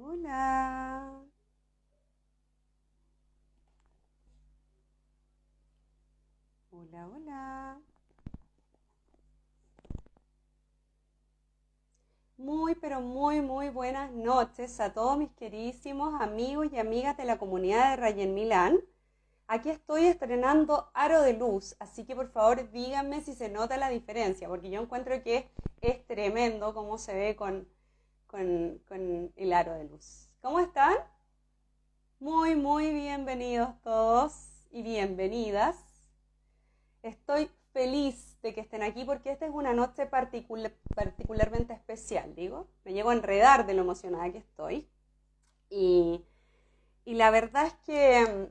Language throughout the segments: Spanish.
Hola. Hola, hola. Muy, pero muy, muy buenas noches a todos mis queridísimos amigos y amigas de la comunidad de Rayen Milán. Aquí estoy estrenando Aro de Luz, así que por favor díganme si se nota la diferencia, porque yo encuentro que es tremendo cómo se ve con el aro de luz. ¿Cómo están? Muy, muy bienvenidos todos y bienvenidas. Estoy feliz de que estén aquí porque esta es una noche particularmente especial, digo. Me llego a enredar de lo emocionada que estoy. Y, y la verdad es que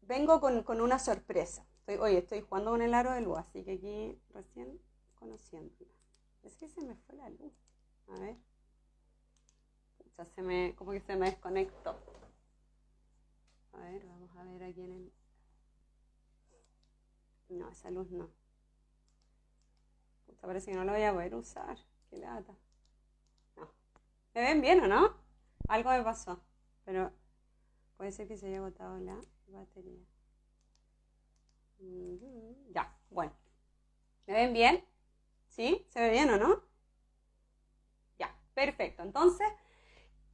vengo con una sorpresa. Estoy jugando con el aro de luz, así que aquí recién conociéndola. Es que se me fue la luz. A ver. Ya como que se me desconectó. A ver, vamos a ver aquí en el... No, esa luz no. Pucha, parece que no la voy a poder usar. Qué lata. No. ¿Me ven bien o no? Algo me pasó. Pero puede ser que se haya agotado la batería. Ya, bueno. ¿Me ven bien? ¿Sí? ¿Se ve bien o no? Ya, perfecto. Entonces,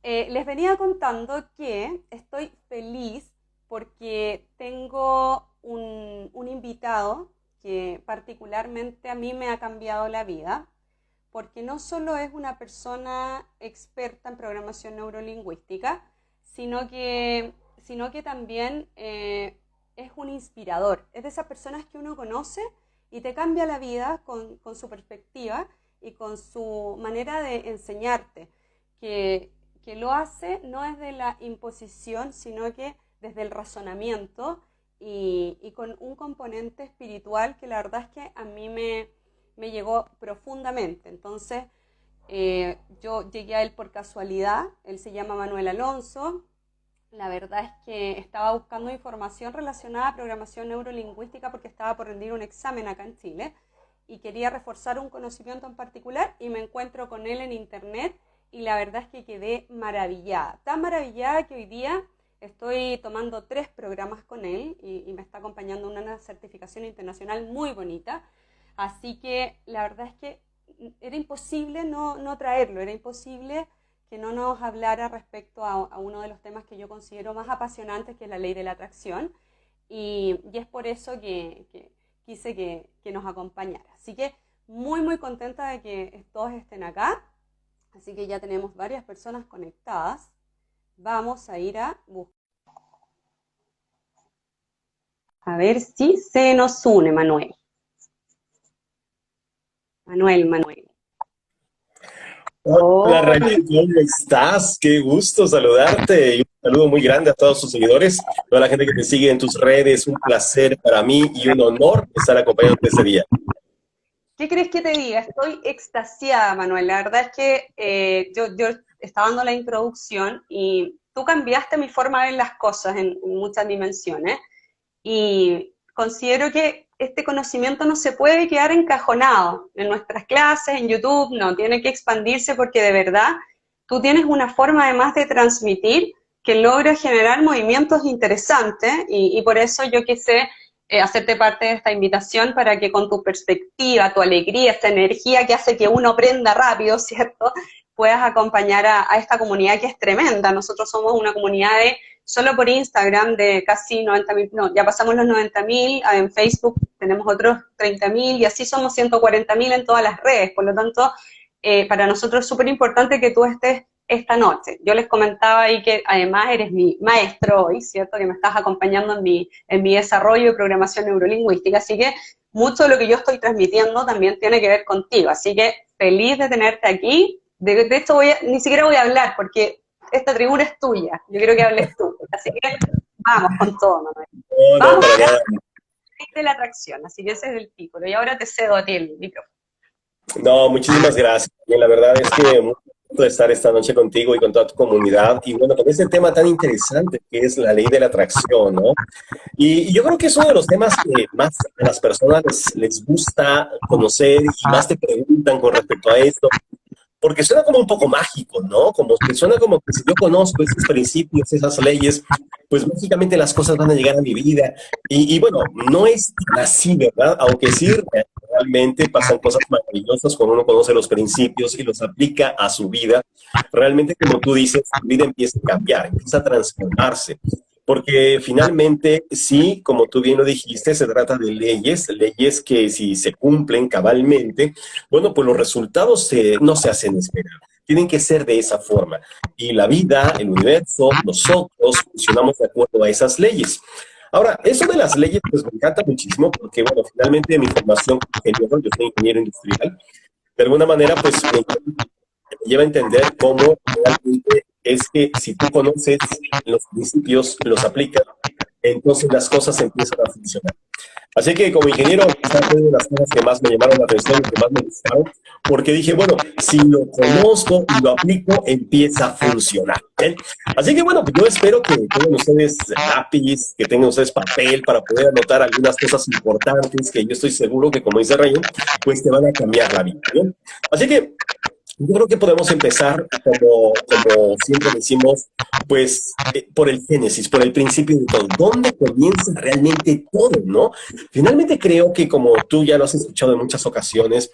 les venía contando que estoy feliz porque tengo un invitado que particularmente a mí me ha cambiado la vida, porque no solo es una persona experta en programación neurolingüística, sino que también es un inspirador. Es de esas personas que uno conoce y te cambia la vida con su perspectiva y con su manera de enseñarte, que lo hace no desde la imposición, sino que desde el razonamiento y con un componente espiritual que la verdad es que a mí me llegó profundamente. Entonces, yo llegué a él por casualidad. Él se llama Manuel Alonso. La verdad es que estaba buscando información relacionada a programación neurolingüística porque estaba por rendir un examen acá en Chile y quería reforzar un conocimiento en particular y me encuentro con él en internet y la verdad es que quedé maravillada. Tan maravillada que hoy día estoy tomando 3 programas con él y me está acompañando una certificación internacional muy bonita. Así que la verdad es que era imposible no traerlo, era imposible que no nos hablara respecto a uno de los temas que yo considero más apasionantes, que es la ley de la atracción. Y es por eso que quise que nos acompañara. Así que muy, muy contenta de que todos estén acá. Así que ya tenemos varias personas conectadas. Vamos a ir a buscar. A ver si se nos une Manuel. Manuel. Hola, Raquel, ¿cómo estás? Qué gusto saludarte y un saludo muy grande a todos tus seguidores, toda la gente que te sigue en tus redes. Un placer para mí y un honor estar acompañándote este día. ¿Qué crees que te diga? Estoy extasiada, Manuel. La verdad es que yo estaba dando la introducción y tú cambiaste mi forma de ver las cosas en muchas dimensiones. Y considero que este conocimiento no se puede quedar encajonado en nuestras clases, en YouTube, no, tiene que expandirse porque de verdad tú tienes una forma además de transmitir que logra generar movimientos interesantes y por eso yo quise hacerte parte de esta invitación para que con tu perspectiva, tu alegría, esta energía que hace que uno aprenda rápido, ¿cierto? Puedas acompañar a esta comunidad que es tremenda. Nosotros somos una comunidad de solo por Instagram de casi 90.000, no, ya pasamos los 90.000, en Facebook tenemos otros 30.000 y así somos 140.000 en todas las redes. Por lo tanto, para nosotros es súper importante que tú estés esta noche. Yo les comentaba ahí que además eres mi maestro hoy, ¿cierto? Que me estás acompañando en mi desarrollo de programación neurolingüística, así que mucho de lo que yo estoy transmitiendo también tiene que ver contigo. Así que feliz de tenerte aquí. De esto ni siquiera voy a hablar porque esta tribuna es tuya. Yo quiero que hables tú. Así que vamos con todo, Manuel. No, no, Vamos para a hablar nada. de la atracción, así que ese es el título. Y ahora te cedo a ti el micrófono. No, muchísimas gracias. La verdad es que muy contento de estar esta noche contigo y con toda tu comunidad. Y bueno, con este tema tan interesante que es la ley de la atracción, ¿no? Y yo creo que es uno de los temas que más a las personas les gusta conocer y más te preguntan con respecto a esto. porque suena como un poco mágico, ¿no? Como que suena como que si yo conozco esos principios, esas leyes, pues mágicamente las cosas van a llegar a mi vida. Y bueno, no es así, ¿verdad? Aunque sí, realmente pasan cosas maravillosas cuando uno conoce los principios y los aplica a su vida. Realmente, como tú dices, su vida empieza a cambiar, empieza a transformarse. Porque finalmente, sí, como tú bien lo dijiste, se trata de leyes, leyes que si se cumplen cabalmente, bueno, pues los resultados no se hacen esperar. Tienen que ser de esa forma. Y la vida, el universo, nosotros funcionamos de acuerdo a esas leyes. Ahora, eso de las leyes, pues me encanta muchísimo porque, bueno, finalmente mi formación como ingeniero, yo soy ingeniero industrial, de alguna manera, pues me lleva a entender cómo realmente es que si tú conoces los principios, los aplicas, entonces las cosas empiezan a funcionar. Así que como ingeniero, esta fue una de las cosas que más me llamaron la atención, que más me gustaron, porque dije, bueno, si lo conozco y lo aplico, empieza a funcionar. ¿Eh? Así que bueno, yo espero que tengan ustedes lápiz, que tengan ustedes papel para poder anotar algunas cosas importantes que yo estoy seguro que, como dice Rayen, pues te van a cambiar la vida. ¿Bien? Así que yo creo que podemos empezar, como siempre decimos, pues por el génesis, por el principio de todo. ¿Dónde comienza realmente todo, no? Finalmente creo que, como tú ya lo has escuchado en muchas ocasiones,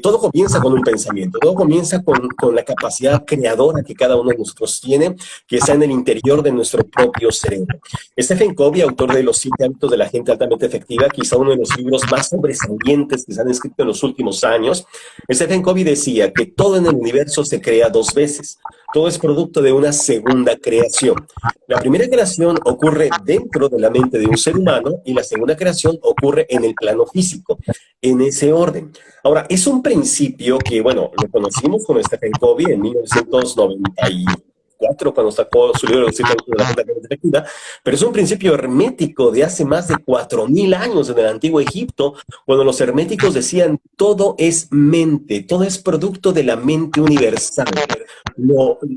todo comienza con un pensamiento, todo comienza con la capacidad creadora que cada uno de nosotros tiene, que está en el interior de nuestro propio cerebro. Stephen Covey, autor de Los 7 hábitos de la gente altamente efectiva, quizá uno de los libros más sobresalientes que se han escrito en los últimos años, Stephen Covey decía que todo en el universo se crea dos veces. Todo es producto de una segunda creación. La primera creación ocurre dentro de la mente de un ser humano y la segunda creación ocurre en el plano físico, en ese orden. Ahora, es un principio que, bueno, lo conocimos con Stephen Covey en 1994, cuando sacó su libro Los 7 hábitos de la gente altamente efectiva, pero es un principio hermético de hace más de 4000 años en el antiguo Egipto, cuando los herméticos decían, todo es mente, todo es producto de la mente universal.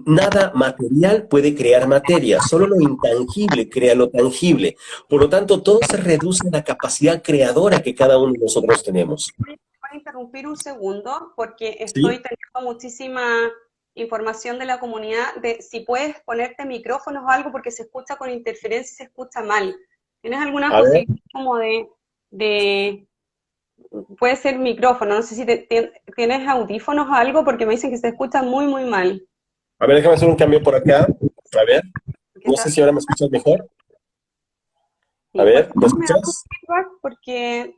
Nada material puede crear materia, solo lo intangible crea lo tangible. Por lo tanto, todo se reduce a la capacidad creadora que cada uno de nosotros tenemos. Voy a interrumpir un segundo porque estoy ¿Sí? teniendo muchísima información de la comunidad de si puedes ponerte micrófonos o algo porque se escucha con interferencia y se escucha mal. ¿Tienes alguna A ver, posibilidad como de puede ser micrófono, no sé si tienes audífonos o algo porque me dicen que se escucha muy, muy mal. déjame hacer un cambio por acá. A ver, Porque no está, sé si ahora me escuchas mejor. A sí, ver, ¿me me da un escuchas? feedback porque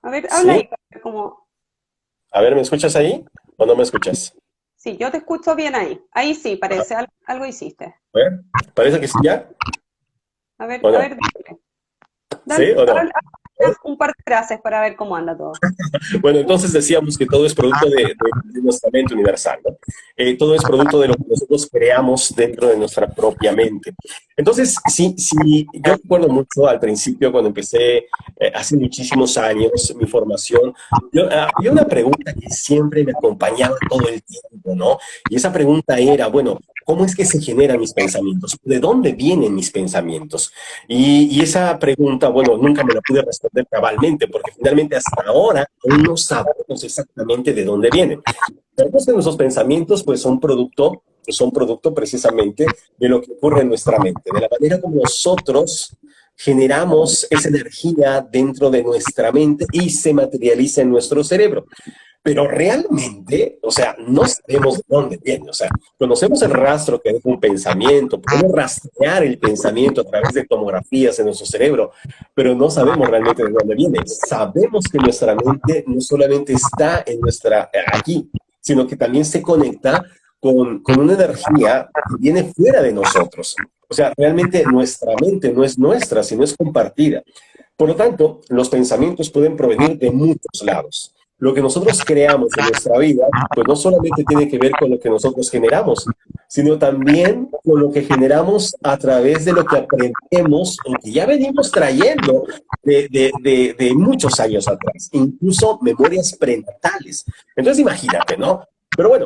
a ver, habla ahí Sí. como A ver, ¿me escuchas ahí o no me escuchas? sí, yo te escucho bien ahí. Ahí sí, Ajá. parece, algo hiciste. A ver, parece que sí ya, ¿o A no? ver, ¿Sí dale, o no? un par de frases para ver cómo anda todo. Bueno, entonces decíamos que todo es producto de nuestra mente universal, ¿no? Todo es producto de lo que nosotros creamos dentro de nuestra propia mente. Entonces, sí, yo recuerdo mucho al principio cuando empecé, hace muchísimos años, mi formación, había una pregunta que siempre me acompañaba todo el tiempo, ¿no? Y esa pregunta era, bueno, ¿cómo es que se generan mis pensamientos? ¿De dónde vienen mis pensamientos? Y esa pregunta, bueno, nunca me la pude responder cabalmente, porque finalmente hasta ahora aún no sabemos exactamente de dónde vienen. Sabemos que nuestros pensamientos, pues, son producto precisamente de lo que ocurre en nuestra mente, de la manera como nosotros generamos esa energía dentro de nuestra mente y se materializa en nuestro cerebro. Pero realmente, o sea, no sabemos de dónde viene. O sea, conocemos el rastro que deja un pensamiento, podemos rastrear el pensamiento a través de tomografías en nuestro cerebro, pero no sabemos realmente de dónde viene. Sabemos que nuestra mente no solamente está aquí, sino que también se conecta con una energía que viene fuera de nosotros. O sea, realmente nuestra mente no es nuestra, sino es compartida. Por lo tanto, los pensamientos pueden provenir de muchos lados. Lo que nosotros creamos en nuestra vida, pues no solamente tiene que ver con lo que nosotros generamos, sino también con lo que generamos a través de lo que aprendemos o que ya venimos trayendo de muchos años atrás, incluso memorias prenatales. Entonces imagínate, ¿no? Pero bueno,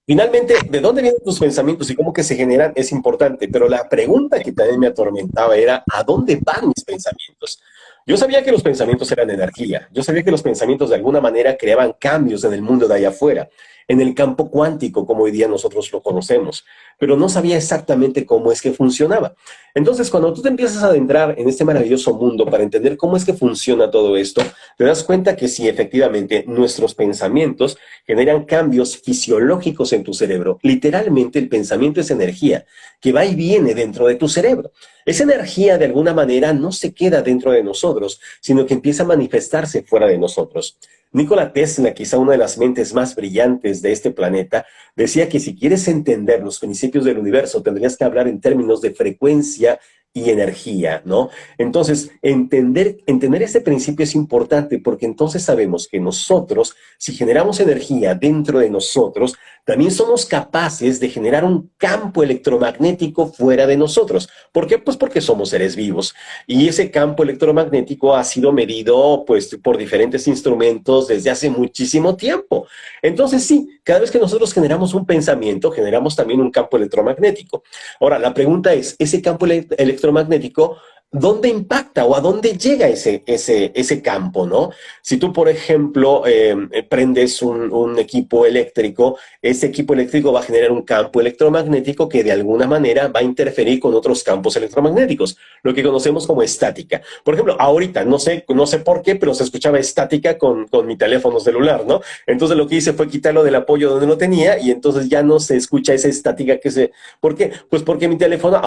finalmente, ¿de dónde vienen tus pensamientos y cómo que se generan? Es importante, pero la pregunta que también me atormentaba era, ¿a dónde van mis pensamientos? Yo sabía que los pensamientos eran energía. Yo sabía que los pensamientos de alguna manera creaban cambios en el mundo de allá afuera, en el campo cuántico, como hoy día nosotros lo conocemos, pero no sabía exactamente cómo es que funcionaba. Entonces, cuando tú te empiezas a adentrar en este maravilloso mundo para entender cómo es que funciona todo esto, te das cuenta que sí, efectivamente, nuestros pensamientos generan cambios fisiológicos en tu cerebro. Literalmente, el pensamiento es energía que va y viene dentro de tu cerebro. Esa energía, de alguna manera, no se queda dentro de nosotros, sino que empieza a manifestarse fuera de nosotros. Nikola Tesla, quizá una de las mentes más brillantes de este planeta, decía que si quieres entender los principios del universo, tendrías que hablar en términos de frecuencia y energía, ¿no? Entonces, entender este principio es importante porque entonces sabemos que nosotros, si generamos energía dentro de nosotros, también somos capaces de generar un campo electromagnético fuera de nosotros. ¿Por qué? Pues porque somos seres vivos. Y ese campo electromagnético ha sido medido, pues, por diferentes instrumentos desde hace muchísimo tiempo. Entonces, sí, cada vez que nosotros generamos un pensamiento, generamos también un campo electromagnético. Ahora, la pregunta es, ¿ese campo electromagnético dónde impacta o a dónde llega ese campo, ¿no? Si tú, por ejemplo, prendes un equipo eléctrico, ese equipo eléctrico va a generar un campo electromagnético que de alguna manera va a interferir con otros campos electromagnéticos, lo que conocemos como estática. Por ejemplo, ahorita, no sé por qué, pero se escuchaba estática con mi teléfono celular, ¿no? Entonces lo que hice fue quitarlo del apoyo donde lo tenía y entonces ya no se escucha esa estática que se... ¿Por qué? Pues porque mi teléfono,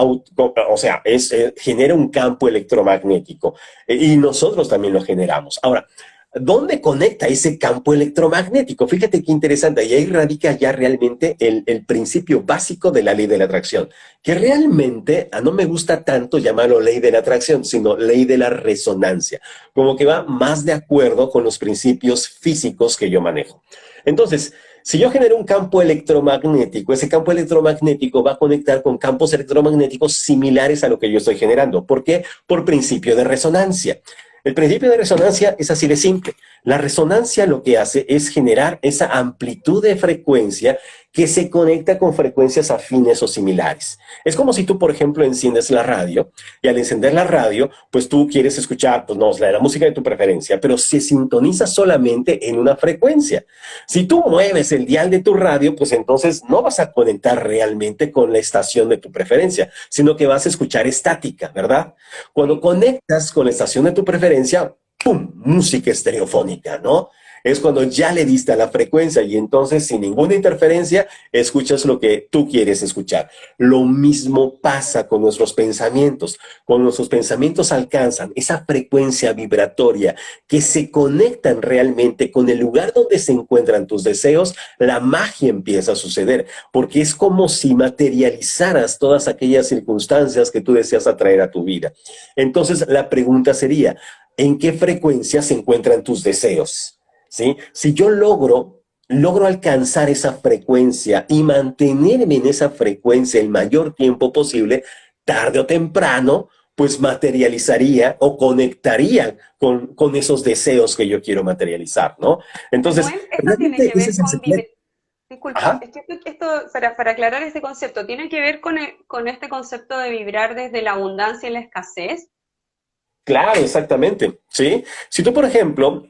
genera un campo electromagnético y nosotros también lo generamos. Ahora, ¿dónde conecta ese campo electromagnético? Fíjate qué interesante, y ahí radica ya realmente el principio básico de la ley de la atracción, que realmente no me gusta tanto llamarlo ley de la atracción, sino ley de la resonancia, como que va más de acuerdo con los principios físicos que yo manejo. Entonces, si yo genero un campo electromagnético, ese campo electromagnético va a conectar con campos electromagnéticos similares a lo que yo estoy generando. ¿Por qué? Por principio de resonancia. El principio de resonancia es así de simple. La resonancia lo que hace es generar esa amplitud de frecuencia que se conecta con frecuencias afines o similares. Es como si tú, por ejemplo, enciendes la radio y al encender la radio, pues tú quieres escuchar, pues no, la música de tu preferencia, pero se sintoniza solamente en una frecuencia. Si tú mueves el dial de tu radio, pues entonces no vas a conectar realmente con la estación de tu preferencia, sino que vas a escuchar estática, ¿verdad? Cuando conectas con la estación de tu preferencia, ¡pum! Música estereofónica, ¿no? Es cuando ya le diste a la frecuencia y entonces sin ninguna interferencia escuchas lo que tú quieres escuchar. Lo mismo pasa con nuestros pensamientos. Cuando nuestros pensamientos alcanzan esa frecuencia vibratoria que se conectan realmente con el lugar donde se encuentran tus deseos, la magia empieza a suceder, porque es como si materializaras todas aquellas circunstancias que tú deseas atraer a tu vida. Entonces la pregunta sería, ¿en qué frecuencia se encuentran tus deseos? ¿Sí? Si yo logro alcanzar esa frecuencia y mantenerme en esa frecuencia el mayor tiempo posible, tarde o temprano, pues materializaría o conectaría con esos deseos que yo quiero materializar, ¿no? Entonces, Noel, esto tiene que ese ver es el con secreto. disculpa, Ajá. es que esto para aclarar ese concepto, ¿tiene que ver con este concepto de vibrar desde la abundancia y la escasez? Claro, exactamente, ¿sí? Si tú, por ejemplo,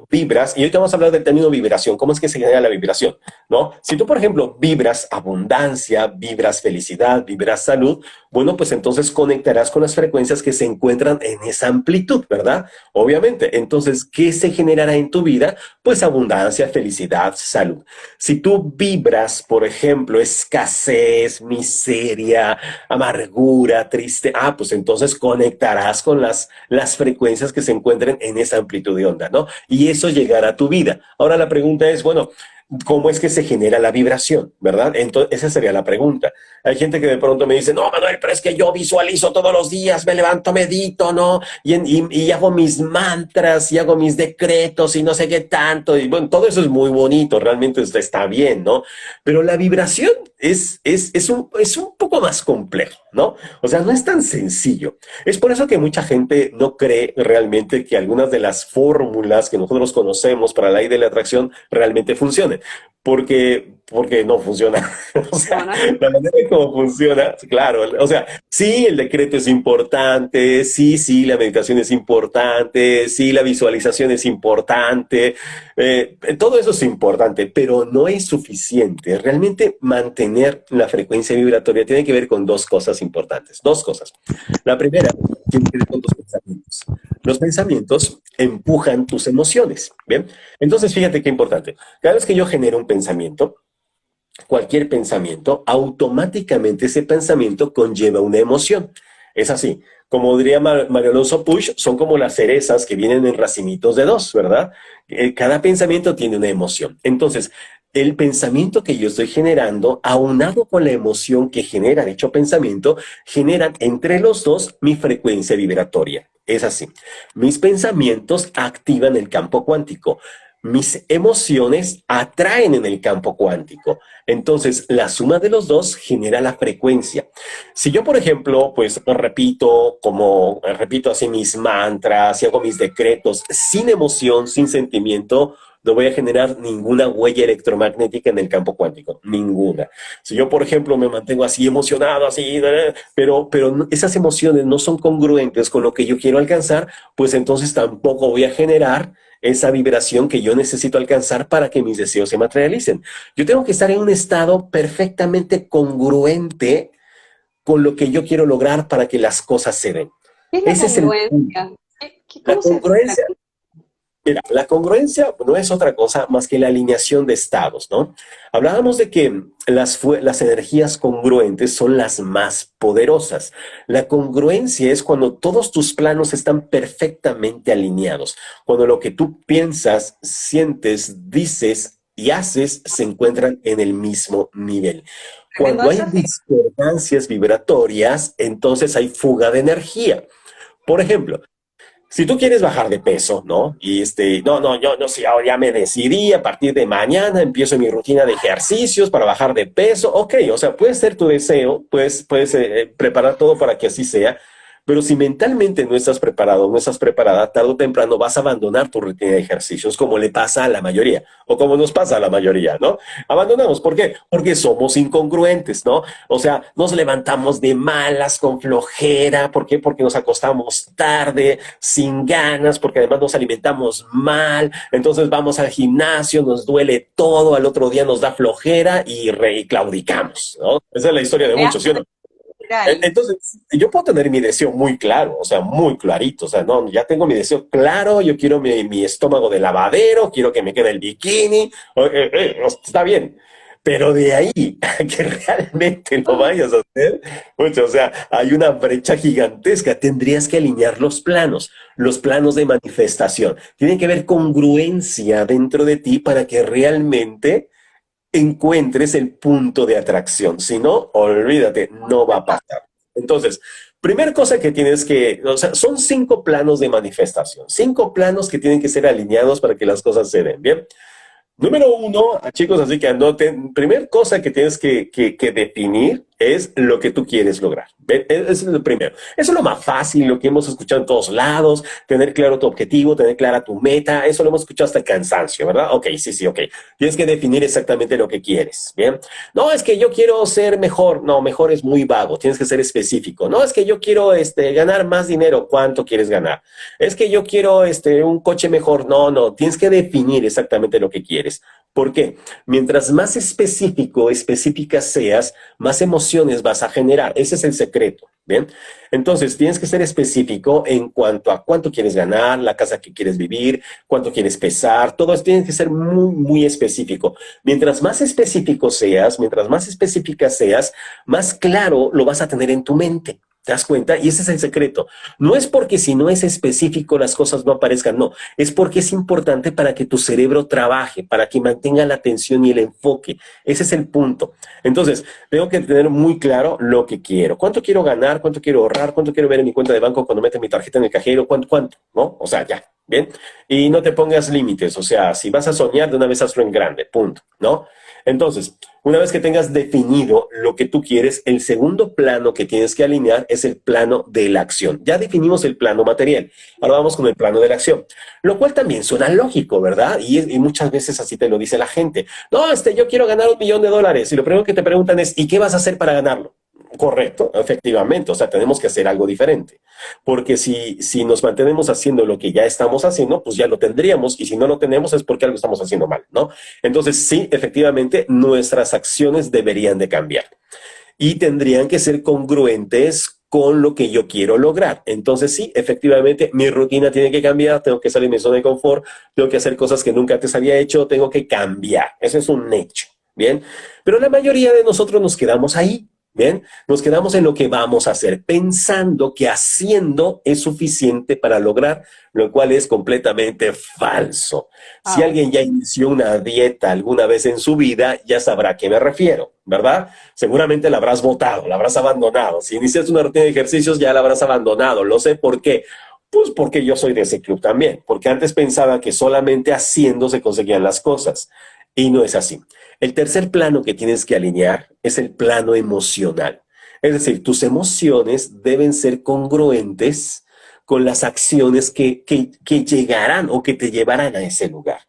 vibras, y ahorita vamos a hablar del término vibración, ¿cómo es que se genera la vibración? ¿No? Si tú, por ejemplo, vibras abundancia, vibras felicidad, vibras salud, bueno, pues entonces conectarás con las frecuencias que se encuentran en esa amplitud, ¿verdad? Obviamente. Entonces, ¿qué se generará en tu vida? Pues abundancia, felicidad, salud. Si tú vibras, por ejemplo, escasez, miseria, amargura, triste, pues entonces conectarás con las frecuencias que se encuentren en esa amplitud de onda, ¿no? Y eso llegará a tu vida. Ahora la pregunta es, bueno, ¿cómo es que se genera la vibración, verdad? Entonces, esa sería la pregunta. Hay gente que de pronto me dice, no, Manuel, pero es que yo visualizo todos los días, me levanto, medito, ¿no? Y hago mis mantras y hago mis decretos y no sé qué tanto. Y bueno, todo eso es muy bonito, realmente está bien, ¿no? Pero la vibración es un poco más complejo, ¿no? O sea, no es tan sencillo. Es por eso que mucha gente no cree realmente que algunas de las fórmulas que nosotros conocemos para la ley de la atracción realmente funcionen. porque no funciona. O sea, Funciona. la manera en cómo funciona, claro, o sea, sí, el decreto es importante, sí, la meditación es importante, sí, la visualización es importante, todo eso es importante, pero no es suficiente. Realmente mantener la frecuencia vibratoria tiene que ver con dos cosas importantes, dos cosas. La primera tiene que ver con tus pensamientos. Los pensamientos empujan tus emociones, ¿bien? Entonces, fíjate qué importante. Cada vez que yo genero un pensamiento, cualquier pensamiento, automáticamente ese pensamiento conlleva una emoción. Es así. Como diría Mario Alonso Puig, son como las cerezas que vienen en racimitos de dos, ¿verdad? Cada pensamiento tiene una emoción. Entonces, el pensamiento que yo estoy generando, aunado con la emoción que genera dicho pensamiento, generan entre los dos mi frecuencia vibratoria. Es así. Mis pensamientos activan el campo cuántico. Mis emociones atraen en el campo cuántico. Entonces, la suma de los dos genera la frecuencia. Si yo, por ejemplo, pues repito así mis mantras y hago mis decretos sin emoción, sin sentimiento, no voy a generar ninguna huella electromagnética en el campo cuántico, ninguna. Si yo, por ejemplo, me mantengo así emocionado, así, pero esas emociones no son congruentes con lo que yo quiero alcanzar, pues entonces tampoco voy a generar esa vibración que yo necesito alcanzar para que mis deseos se materialicen. Yo tengo que estar en un estado perfectamente congruente con lo que yo quiero lograr para que las cosas se den. ¿Qué es la Ese es el punto. congruencia? La ¿Cómo se define la congruencia, mira, la congruencia no es otra cosa más que la alineación de estados, ¿no? Hablábamos de que las energías congruentes son las más poderosas. La congruencia es cuando todos tus planos están perfectamente alineados, cuando lo que tú piensas, sientes, dices y haces se encuentran en el mismo nivel. tremendo Cuando hay desafío? discordancias vibratorias, entonces hay fuga de energía. Por ejemplo, si tú quieres bajar de peso, ¿no? Y yo no sé, ahora ya me decidí, a partir de mañana empiezo mi rutina de ejercicios para bajar de peso. Ok, o sea, puede ser tu deseo, puedes preparar todo para que así sea, pero si mentalmente no estás preparado, no estás preparada, tarde o temprano vas a abandonar tu rutina de ejercicios, como le pasa a la mayoría, o como nos pasa a la mayoría, ¿no? Abandonamos, ¿por qué? Porque somos incongruentes, ¿no? O sea, nos levantamos de malas, con flojera. ¿Por qué? Porque nos acostamos tarde, sin ganas, porque además nos alimentamos mal. Entonces vamos al gimnasio, nos duele todo, al otro día nos da flojera y claudicamos, ¿no? Esa es la historia de muchos, ¿sí o no? Real. Entonces, yo puedo tener mi deseo muy claro, o sea, muy clarito, o sea, no, ya tengo mi deseo claro, yo quiero mi estómago de lavadero, quiero que me quede el bikini, está bien, pero de ahí a que realmente lo vayas a hacer, mucho, o sea, hay una brecha gigantesca, tendrías que alinear los planos de manifestación, tiene que haber congruencia dentro de ti para que realmente encuentres el punto de atracción. Si no, olvídate, no va a pasar. Entonces, primera cosa que tienes que, o sea, son 5 planos de manifestación, 5 planos que tienen que ser alineados para que las cosas se den, ¿bien? Número 1, chicos, así que anoten, primer cosa que tienes que definir es lo que tú quieres lograr. ¿Ven? Eso es lo primero. Eso es lo más fácil, lo que hemos escuchado en todos lados, tener claro tu objetivo, tener clara tu meta, eso lo hemos escuchado hasta el cansancio, ¿verdad? Ok, sí, ok. Tienes que definir exactamente lo que quieres, ¿bien? No, es que yo quiero ser mejor. No, mejor es muy vago, tienes que ser específico. No, es que yo quiero ganar más dinero. ¿Cuánto quieres ganar? Es que yo quiero un coche mejor. No, tienes que definir exactamente lo que quieres. ¿Por qué? Mientras más específica seas, más emociones vas a generar. Ese es el secreto, ¿bien? Entonces, tienes que ser específico en cuanto a cuánto quieres ganar, la casa que quieres vivir, cuánto quieres pesar, todo eso tiene que ser muy, muy específico. Mientras más específico seas, mientras más específica seas, más claro lo vas a tener en tu mente. ¿Te das cuenta? Y ese es el secreto. No es porque si no es específico las cosas no aparezcan, no. Es porque es importante para que tu cerebro trabaje, para que mantenga la atención y el enfoque. Ese es el punto. Entonces, tengo que tener muy claro lo que quiero. ¿Cuánto quiero ganar? ¿Cuánto quiero ahorrar? ¿Cuánto quiero ver en mi cuenta de banco cuando meta mi tarjeta en el cajero? ¿Cuánto? ¿No? O sea, ya. Bien, y no te pongas límites, o sea, si vas a soñar, de una vez hazlo en grande, punto, ¿no? Entonces, una vez que tengas definido lo que tú quieres, el segundo plano que tienes que alinear es el plano de la acción. Ya definimos el plano material, ahora vamos con el plano de la acción, lo cual también suena lógico, ¿verdad? Y muchas veces así te lo dice la gente. No, yo quiero ganar $1 millón, y lo primero que te preguntan es, ¿y qué vas a hacer para ganarlo? Correcto, efectivamente, o sea, tenemos que hacer algo diferente, porque si nos mantenemos haciendo lo que ya estamos haciendo, pues ya lo tendríamos, y si no lo tenemos es porque algo estamos haciendo mal, ¿no? Entonces, sí, efectivamente, nuestras acciones deberían de cambiar y tendrían que ser congruentes con lo que yo quiero lograr. Entonces, sí, efectivamente, mi rutina tiene que cambiar, tengo que salir de mi zona de confort, tengo que hacer cosas que nunca antes había hecho, tengo que cambiar, eso es un hecho, ¿bien? Pero la mayoría de nosotros nos quedamos ahí. Bien, nos quedamos en lo que vamos a hacer, pensando que haciendo es suficiente para lograr, lo cual es completamente falso. Si Wow. alguien ya inició una dieta alguna vez en su vida, ya sabrá a qué me refiero, ¿verdad? Seguramente la habrás botado, la habrás abandonado. Si iniciaste una rutina de ejercicios, ya la habrás abandonado. Lo sé por qué. Pues porque yo soy de ese club también, porque antes pensaba que solamente haciendo se conseguían las cosas, y no es así. El tercer plano que tienes que alinear es el plano emocional. Es decir, tus emociones deben ser congruentes con las acciones que llegarán o que te llevarán a ese lugar.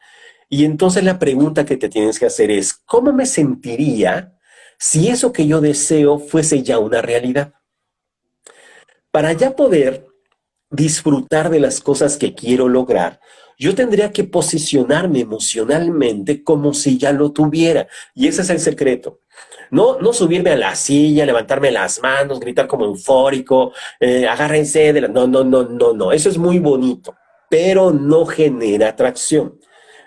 Y entonces la pregunta que te tienes que hacer es, ¿cómo me sentiría si eso que yo deseo fuese ya una realidad? Para ya poder disfrutar de las cosas que quiero lograr, yo tendría que posicionarme emocionalmente como si ya lo tuviera. Y ese es el secreto. No subirme a la silla, levantarme las manos, gritar como eufórico, agárrense de la... No, no, no, no, no. Eso es muy bonito, pero no genera atracción.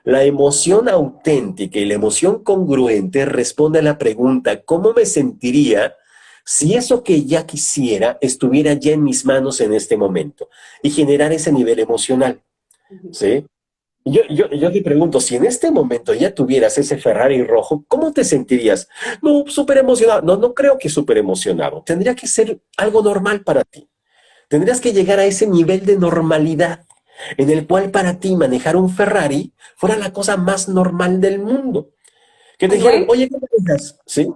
La emoción auténtica y la emoción congruente responde a la pregunta, ¿cómo me sentiría si eso que ya quisiera estuviera ya en mis manos en este momento? Y generar ese nivel emocional, Ujú. ¿sí? Yo te pregunto, si en este momento ya tuvieras ese Ferrari rojo, ¿cómo te sentirías? No, súper emocionado. No, no creo que súper emocionado. Tendría que ser algo normal para ti. Tendrías que llegar a ese nivel de normalidad en el cual para ti manejar un Ferrari fuera la cosa más normal del mundo. Que te dijeran, Rubén, oye, ¿qué manejas? ¿Sí?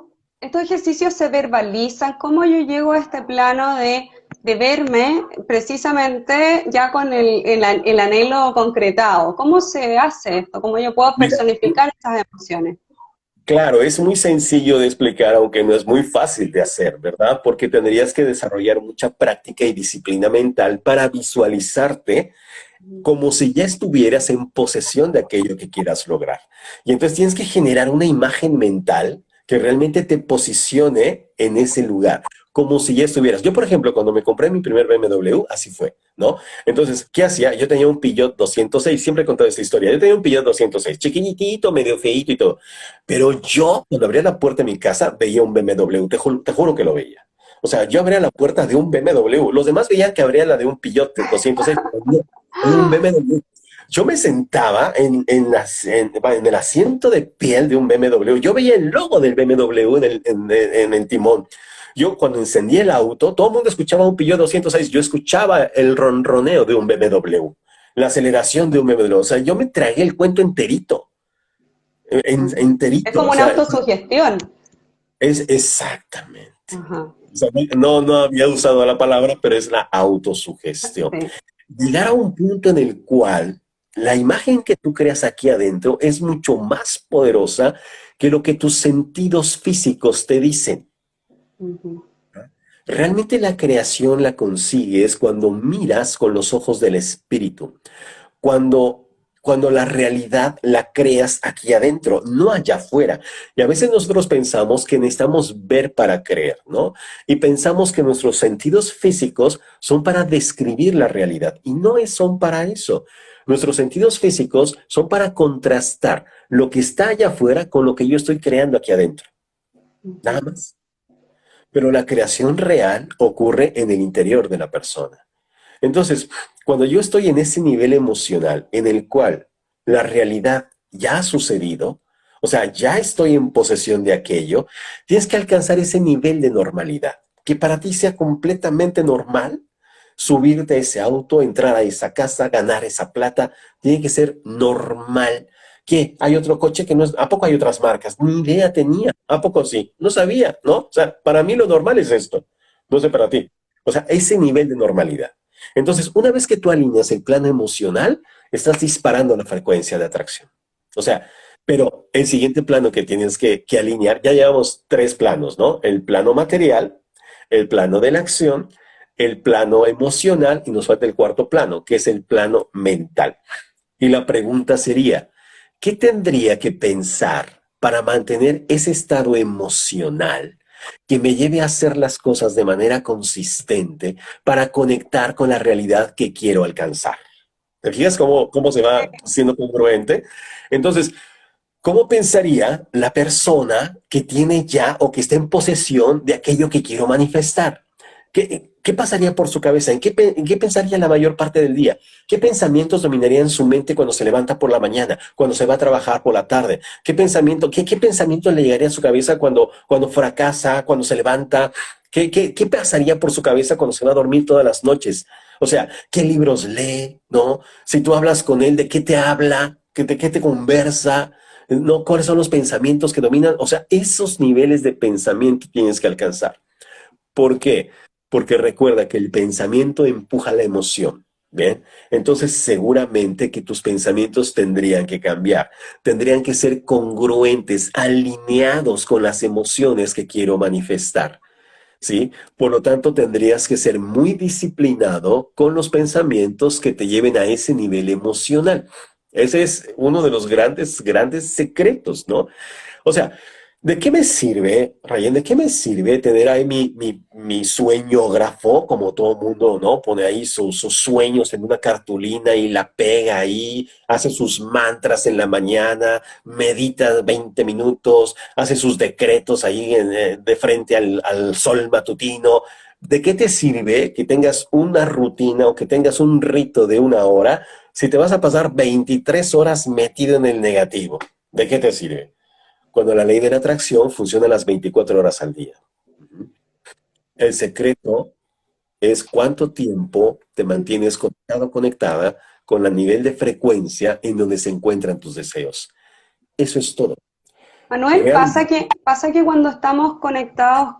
estos ejercicios se verbalizan. ¿Cómo yo llego a este plano de verme precisamente ya con el anhelo concretado? ¿Cómo se hace esto? ¿Cómo yo puedo Mira, personificar estas emociones? claro, es muy sencillo de explicar, aunque no es muy fácil de hacer, ¿verdad? Porque tendrías que desarrollar mucha práctica y disciplina mental para visualizarte como si ya estuvieras en posesión de aquello que quieras lograr. Y entonces tienes que generar una imagen mental que realmente te posicione en ese lugar, como si ya estuvieras. Yo, por ejemplo, cuando me compré mi primer BMW, así fue, ¿no? Entonces, ¿qué hacía? Yo tenía un Peugeot 206, siempre he contado esta historia. Yo tenía un Peugeot 206, chiquitito, medio feíto y todo. Pero yo, cuando abría la puerta de mi casa, veía un BMW, te juro que lo veía. O sea, yo abría la puerta de un BMW. Los demás veían que abría la de un Peugeot 206, pero no, era un BMW. Yo me sentaba en el asiento de piel de un BMW. Yo veía el logo del BMW en el timón. Yo cuando encendía el auto, todo el mundo escuchaba un Peugeot 206. Yo escuchaba el ronroneo de un BMW, la aceleración de un BMW. O sea, yo me tragué el cuento enterito, Ujú. Es enterito. como O una sea, autosugestión. es exactamente. Ajá, O sea, no había usado la palabra, pero es la autosugestión. sí. Llegar a un punto en el cual la imagen que tú creas aquí adentro es mucho más poderosa que lo que tus sentidos físicos te dicen. Ujú. Realmente la creación la consigues cuando miras con los ojos del espíritu, cuando la realidad la creas aquí adentro, no allá afuera. Y a veces nosotros pensamos que necesitamos ver para creer, ¿no? Y pensamos que nuestros sentidos físicos son para describir la realidad y son para eso. Nuestros sentidos físicos son para contrastar lo que está allá afuera con lo que yo estoy creando aquí adentro. Nada Ujú. más. Pero la creación real ocurre en el interior de la persona. Entonces, cuando yo estoy en ese nivel emocional en el cual la realidad ya ha sucedido, o sea, ya estoy en posesión de aquello, tienes que alcanzar ese nivel de normalidad, que para ti sea completamente normal subirte a ese auto, entrar a esa casa, ganar esa plata, tiene que ser normal. ¿Qué? ¿Hay otro coche que no es? ¿A poco hay otras marcas? Ni idea tenía. ¿A poco sí? No sabía, ¿no? O sea, para mí lo normal es esto. No sé para ti. O sea, ese nivel de normalidad. Entonces, una vez que tú alineas el plano emocional, estás disparando la frecuencia de atracción. O sea, pero el siguiente plano que tienes que alinear, ya llevamos tres planos, ¿no? El plano material, el plano de la acción, el plano emocional y nos falta el cuarto plano, que es el plano mental. Y la pregunta sería, ¿qué tendría que pensar para mantener ese estado emocional que me lleve a hacer las cosas de manera consistente para conectar con la realidad que quiero alcanzar? ¿Te fijas cómo se va siendo congruente? Entonces, ¿cómo pensaría la persona que tiene ya o que está en posesión de aquello que quiero manifestar? ¿Qué pasaría por su cabeza? ¿En qué pensaría la mayor parte del día? ¿Qué pensamientos dominarían su mente cuando se levanta por la mañana, cuando se va a trabajar por la tarde? ¿Qué pensamiento le llegaría a su cabeza cuando fracasa, cuando se levanta? ¿Qué pasaría por su cabeza cuando se va a dormir todas las noches? O sea, ¿qué libros lee? ¿No? Si tú hablas con él, ¿de qué te habla? ¿De qué te conversa? ¿No? ¿Cuáles son los pensamientos que dominan? O sea, esos niveles de pensamiento tienes que alcanzar. ¿Por qué? Porque recuerda que el pensamiento empuja la emoción. ¿Bien? Entonces seguramente que tus pensamientos tendrían que cambiar, tendrían que ser congruentes, alineados con las emociones que quiero manifestar. ¿Sí? Por lo tanto, tendrías que ser muy disciplinado con los pensamientos que te lleven a ese nivel emocional. Ese es uno de los grandes, grandes secretos, ¿no? O sea, ¿de qué me sirve, Ryan, de qué me sirve tener ahí mi sueñógrafo, como todo mundo, ¿no? Pone ahí sus sueños en una cartulina y la pega ahí, hace sus mantras en la mañana, medita 20 minutos, hace sus decretos ahí de frente al sol matutino? ¿De qué te sirve que tengas una rutina o que tengas un rito de una hora si te vas a pasar 23 horas metido en el negativo? ¿De qué te sirve? Cuando la ley de la atracción funciona las 24 horas al día. El secreto es cuánto tiempo te mantienes conectado, conectada con el nivel de frecuencia en donde se encuentran tus deseos. Eso es todo. Manuel, Realmente. pasa que cuando estamos conectados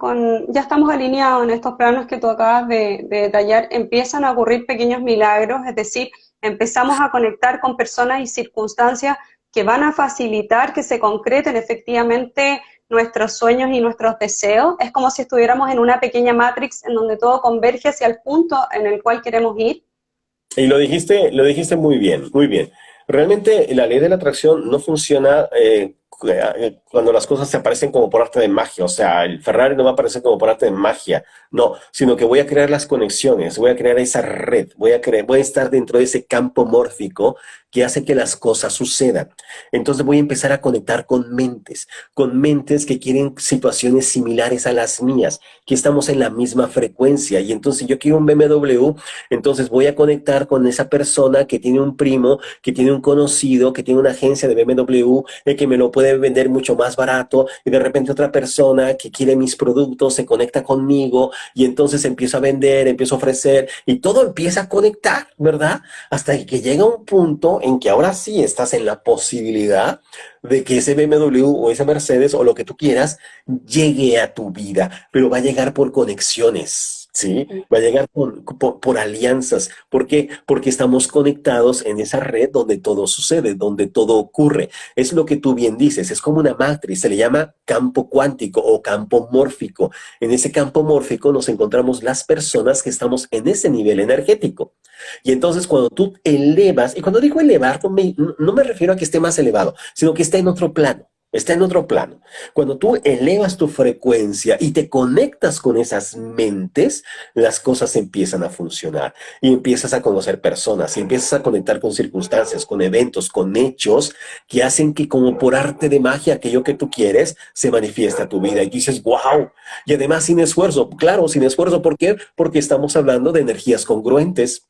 ya estamos alineados en estos planos que tú acabas de detallar, empiezan a ocurrir pequeños milagros, es decir, empezamos a conectar con personas y circunstancias que van a facilitar que se concreten efectivamente nuestros sueños y nuestros deseos. Es como si estuviéramos en una pequeña matrix en donde todo converge hacia el punto en el cual queremos ir. Y lo dijiste muy bien, muy bien. Realmente la ley de la atracción no funciona cuando las cosas se aparecen como por arte de magia. O sea, el Ferrari no va a aparecer como por arte de magia, no, sino que voy a crear las conexiones, voy a crear esa red, voy a estar dentro de ese campo mórfico que hace que las cosas sucedan. Entonces voy a empezar a conectar con mentes que quieren situaciones similares a las mías, que estamos en la misma frecuencia. Y entonces yo quiero un BMW, entonces voy a conectar con esa persona que tiene un primo, que tiene un conocido, que tiene una agencia de BMW, que me lo puede vender mucho más barato, y de repente otra persona que quiere mis productos se conecta conmigo y entonces empiezo a vender, empiezo a ofrecer y todo empieza a conectar, ¿verdad? Hasta que llega un punto en que ahora sí estás en la posibilidad de que ese BMW o esa Mercedes o lo que tú quieras llegue a tu vida, pero va a llegar por conexiones. ¿Sí? Va a llegar por alianzas. ¿Por qué? Porque estamos conectados en esa red donde todo sucede, donde todo ocurre. Es lo que tú bien dices, es como una matriz, se le llama campo cuántico o campo mórfico. En ese campo mórfico nos encontramos las personas que estamos en ese nivel energético. Y entonces cuando tú elevas, y cuando digo elevar, no me refiero a que esté más elevado, sino que está en otro plano. Está en otro plano. Cuando tú elevas tu frecuencia y te conectas con esas mentes, las cosas empiezan a funcionar y empiezas a conocer personas y empiezas a conectar con circunstancias, con eventos, con hechos que hacen que como por arte de magia aquello que tú quieres se manifiesta a tu vida y dices, wow. Y además sin esfuerzo, claro, sin esfuerzo. ¿Por qué? Porque estamos hablando de energías congruentes.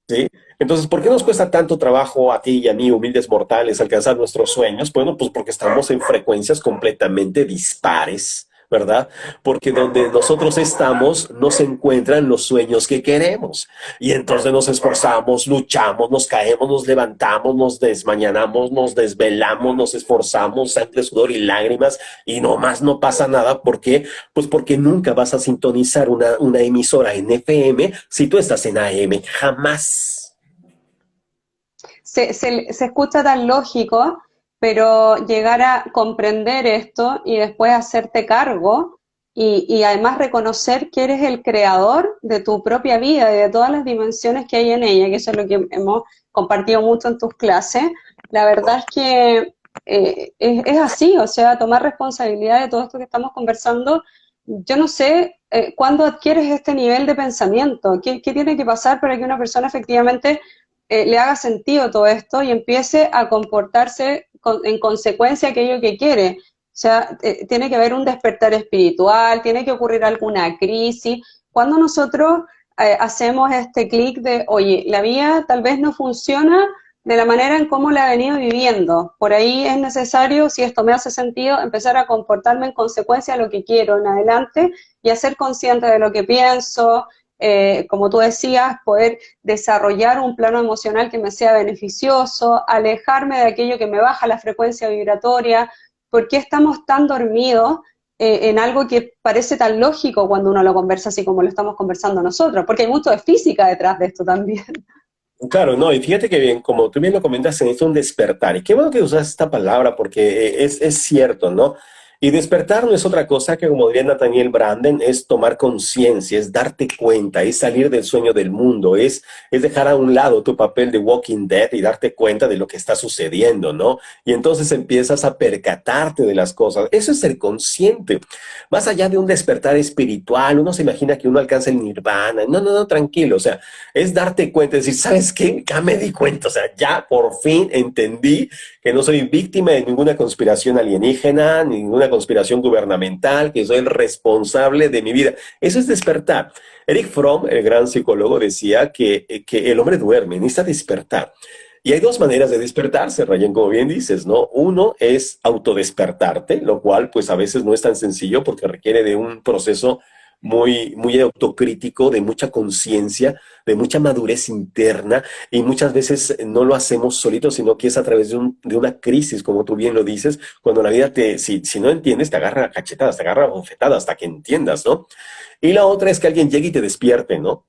¿Sí? Entonces, ¿por qué nos cuesta tanto trabajo a ti y a mí, humildes mortales, alcanzar nuestros sueños? Bueno, pues porque estamos en frecuencias completamente dispares, ¿verdad? Porque donde nosotros estamos no se encuentran los sueños que queremos. Y entonces nos esforzamos, luchamos, nos caemos, nos levantamos, nos desmañanamos, nos desvelamos, nos esforzamos, sangre, sudor y lágrimas, y nomás no pasa nada. ¿Por qué? Pues porque nunca vas a sintonizar una emisora en FM si tú estás en AM. Jamás. Se escucha tan lógico, pero llegar a comprender esto y después hacerte cargo y además reconocer que eres el creador de tu propia vida y de todas las dimensiones que hay en ella, que eso es lo que hemos compartido mucho en tus clases, la verdad es que es así, o sea, tomar responsabilidad de todo esto que estamos conversando. Yo no sé cuándo adquieres este nivel de pensamiento, qué tiene que pasar para que una persona efectivamente le haga sentido todo esto y empiece a comportarse en consecuencia aquello que quiere. O sea, tiene que haber un despertar espiritual, tiene que ocurrir alguna crisis. Cuando nosotros hacemos este clic de, oye, la vida tal vez no funciona de la manera en cómo la he venido viviendo. Por ahí es necesario, si esto me hace sentido, empezar a comportarme en consecuencia de lo que quiero en adelante y a ser consciente de lo que pienso, como tú decías, poder desarrollar un plano emocional que me sea beneficioso, alejarme de aquello que me baja la frecuencia vibratoria. ¿Por qué estamos tan dormidos en algo que parece tan lógico cuando uno lo conversa así como lo estamos conversando nosotros? Porque hay mucho de física detrás de esto también. Claro, no, y fíjate que bien, como tú bien lo comentas, se necesita un despertar. Y qué bueno que usas esta palabra porque es cierto, ¿no? Y despertar no es otra cosa que, como diría Nathaniel Branden, es tomar conciencia, es darte cuenta, es salir del sueño del mundo, es dejar a un lado tu papel de Walking Dead y darte cuenta de lo que está sucediendo, ¿no? Y entonces empiezas a percatarte de las cosas. Eso es ser consciente. Más allá de un despertar espiritual, uno se imagina que uno alcanza el nirvana. No, no, no, tranquilo. O sea, es darte cuenta, es decir, ¿sabes qué? Ya me di cuenta, o sea, ya por fin entendí que no soy víctima de ninguna conspiración alienígena, ninguna conspiración gubernamental, que soy el responsable de mi vida. Eso es despertar. Eric Fromm, el gran psicólogo, decía que el hombre duerme, necesita despertar. Y hay dos maneras de despertarse, Rayen, como bien dices, ¿no? Uno es autodespertarte, lo cual pues a veces no es tan sencillo porque requiere de un proceso muy autocrítico, de mucha conciencia, de mucha madurez interna, y muchas veces no lo hacemos solitos, sino que es a través de una crisis, como tú bien lo dices, cuando la vida si no entiendes, te agarra a cachetadas, te agarra a bofetadas hasta que entiendas, ¿no? Y la otra es que alguien llegue y te despierte, ¿no?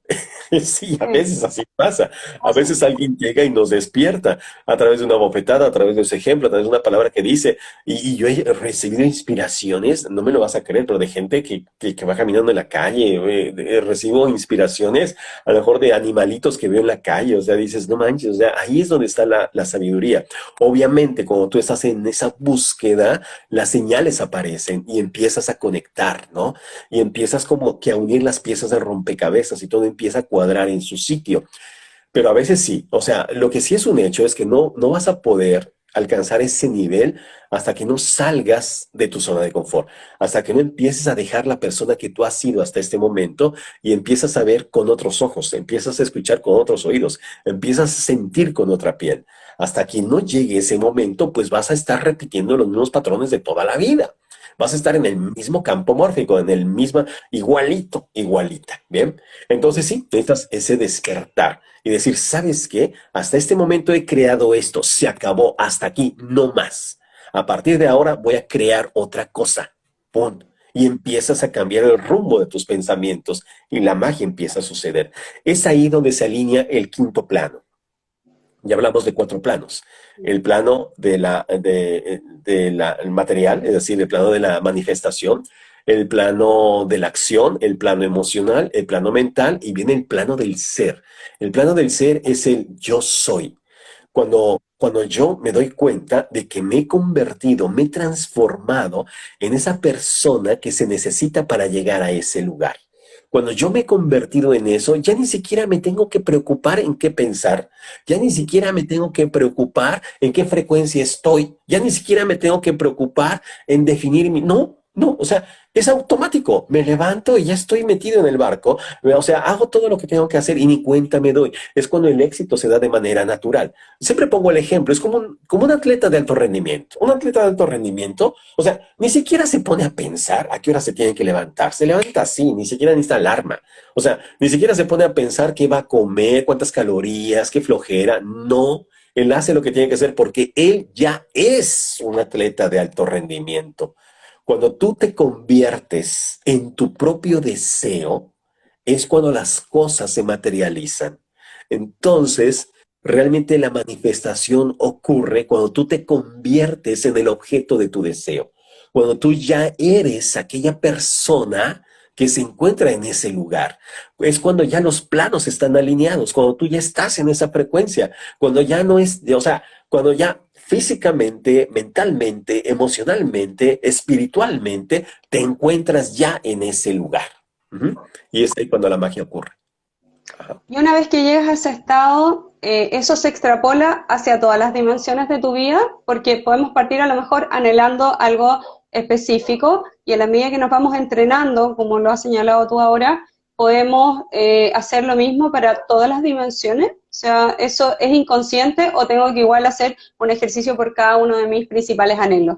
Sí, a veces así pasa. A veces alguien llega y nos despierta a través de una bofetada, a través de ese ejemplo, a través de una palabra que dice. Y yo he recibido inspiraciones, no me lo vas a creer, pero de gente que va caminando en la calle. Recibo inspiraciones, a lo mejor de animalitos que veo en la calle. O sea, dices, no manches, o sea, ahí es donde está la sabiduría. Obviamente, cuando tú estás en esa búsqueda, las señales aparecen y empiezas a conectar, ¿no? Y empiezas como que a unir las piezas de rompecabezas y todo empieza a cuadrar en su sitio. Pero a veces sí, o sea, lo que sí es un hecho es que no vas a poder alcanzar ese nivel hasta que no salgas de tu zona de confort, hasta que no empieces a dejar la persona que tú has sido hasta este momento y empiezas a ver con otros ojos, empiezas a escuchar con otros oídos, empiezas a sentir con otra piel. Hasta que no llegue ese momento, pues vas a estar repitiendo los mismos patrones de toda la vida. Vas a estar en el mismo campo mórfico, en el mismo, igualito, igualita, ¿bien? Entonces sí, necesitas ese despertar y decir, ¿sabes qué? Hasta este momento he creado esto, se acabó, hasta aquí, no más. A partir de ahora voy a crear otra cosa. ¡Pum! Y empiezas a cambiar el rumbo de tus pensamientos y la magia empieza a suceder. Es ahí donde se alinea el quinto plano. Ya hablamos de cuatro planos. El plano el material, es decir, el plano de la manifestación, el plano de la acción, el plano emocional, el plano mental y viene el plano del ser. El plano del ser es el yo soy. Cuando yo me doy cuenta de que me he convertido, me he transformado en esa persona que se necesita para llegar a ese lugar. Cuando yo me he convertido en eso, ya ni siquiera me tengo que preocupar en qué pensar, ya ni siquiera me tengo que preocupar en qué frecuencia estoy, ya ni siquiera me tengo que preocupar en definir mi... No, no, o sea, es automático. Me levanto y ya estoy metido en el barco. O sea, hago todo lo que tengo que hacer y ni cuenta me doy. Es cuando el éxito se da de manera natural. Siempre pongo el ejemplo. Es como un atleta de alto rendimiento. Un atleta de alto rendimiento, o sea, ni siquiera se pone a pensar a qué hora se tiene que levantar. Se levanta así, ni siquiera necesita alarma. O sea, ni siquiera se pone a pensar qué va a comer, cuántas calorías, qué flojera. No. Él hace lo que tiene que hacer porque él ya es un atleta de alto rendimiento. Cuando tú te conviertes en tu propio deseo, es cuando las cosas se materializan. Entonces, realmente la manifestación ocurre cuando tú te conviertes en el objeto de tu deseo. Cuando tú ya eres aquella persona que se encuentra en ese lugar. Es cuando ya los planos están alineados, cuando tú ya estás en esa frecuencia, cuando ya no es, o sea, cuando ya físicamente, mentalmente, emocionalmente, espiritualmente, te encuentras ya en ese lugar. Ujú. Y es ahí cuando la magia ocurre. Ajá. Y una vez que llegas a ese estado, eso se extrapola hacia todas las dimensiones de tu vida, porque podemos partir a lo mejor anhelando algo específico y a la medida que nos vamos entrenando, como lo has señalado tú ahora, podemos hacer lo mismo para todas las dimensiones. O sea, ¿eso es inconsciente o tengo que igual hacer un ejercicio por cada uno de mis principales anhelos?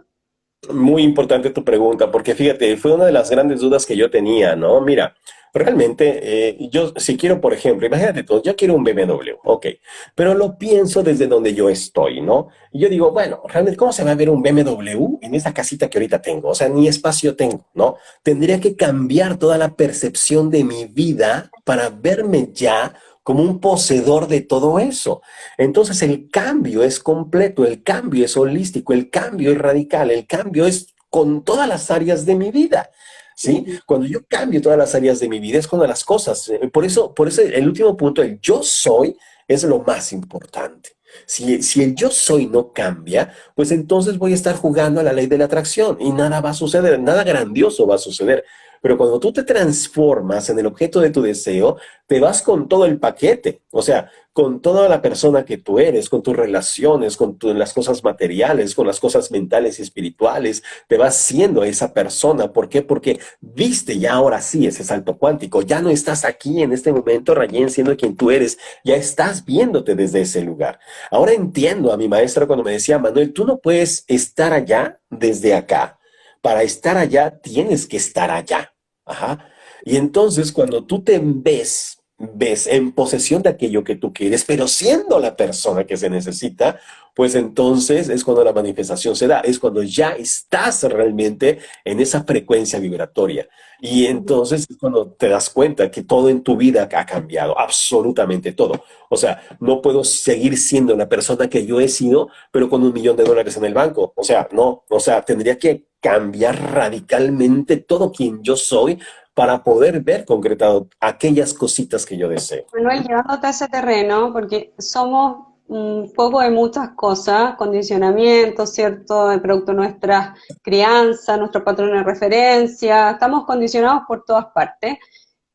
Muy importante tu pregunta, porque fíjate, fue una de las grandes dudas que yo tenía, ¿no? Mira, realmente, yo si quiero, por ejemplo, imagínate tú, yo quiero un BMW, ok, pero lo pienso desde donde yo estoy, ¿no? Y yo digo, bueno, realmente, ¿cómo se va a ver un BMW en esa casita que ahorita tengo? O sea, ni espacio tengo, ¿no? Tendría que cambiar toda la percepción de mi vida para verme ya como un poseedor de todo eso. Entonces el cambio es completo, el cambio es holístico, el cambio es radical, el cambio es con todas las áreas de mi vida. ¿Sí? Cuando yo cambio todas las áreas de mi vida es cuando las cosas, por eso el último punto, el yo soy, es lo más importante. Si el yo soy no cambia, pues entonces voy a estar jugando a la ley de la atracción y nada va a suceder, nada grandioso va a suceder. Pero cuando tú te transformas en el objeto de tu deseo, te vas con todo el paquete, o sea, con toda la persona que tú eres, con tus relaciones, las cosas materiales, con las cosas mentales y espirituales, te vas siendo esa persona. ¿Por qué? Porque viste ya ahora sí ese salto cuántico, ya no estás aquí en este momento, Rayén, siendo quien tú eres, ya estás viéndote desde ese lugar. Ahora entiendo a mi maestra cuando me decía, Manuel, tú no puedes estar allá desde acá. Para estar allá, tienes que estar allá. Ajá. Y entonces cuando tú te ves en posesión de aquello que tú quieres, pero siendo la persona que se necesita, pues entonces es cuando la manifestación se da, es cuando ya estás realmente en esa frecuencia vibratoria. Y entonces es cuando te das cuenta que todo en tu vida ha cambiado, absolutamente todo. O sea, no puedo seguir siendo la persona que yo he sido, pero con $1 millón en el banco. O sea, no, o sea, tendría que cambiar radicalmente todo quien yo soy para poder ver concretado aquellas cositas que yo deseo. Manuel, llevándote a ese terreno, porque somos un poco de muchas cosas, condicionamiento, ¿cierto? De producto de nuestra crianza, nuestros patrones de referencia, estamos condicionados por todas partes.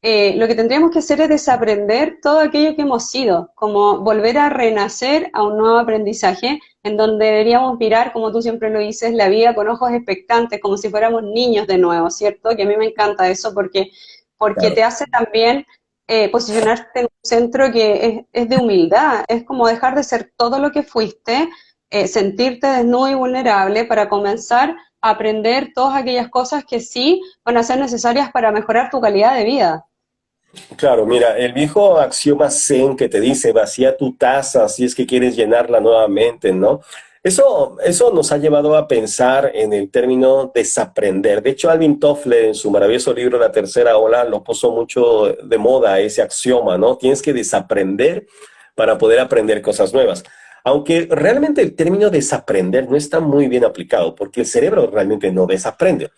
Lo que tendríamos que hacer es desaprender todo aquello que hemos sido, como volver a renacer a un nuevo aprendizaje, en donde deberíamos mirar, como tú siempre lo dices, la vida con ojos expectantes, como si fuéramos niños de nuevo, ¿cierto? Que a mí me encanta eso porque Claro. te hace también posicionarte en un centro que es de humildad, es como dejar de ser todo lo que fuiste, sentirte desnudo y vulnerable para comenzar a aprender todas aquellas cosas que sí van a ser necesarias para mejorar tu calidad de vida. Claro, mira, el viejo axioma Zen que te dice vacía tu taza si es que quieres llenarla nuevamente, ¿no? Eso nos ha llevado a pensar en el término desaprender. De hecho, Alvin Toffler en su maravilloso libro La Tercera Ola lo puso mucho de moda, ese axioma, ¿no? Tienes que desaprender para poder aprender cosas nuevas. Aunque realmente el término desaprender no está muy bien aplicado, porque el cerebro realmente no desaprende.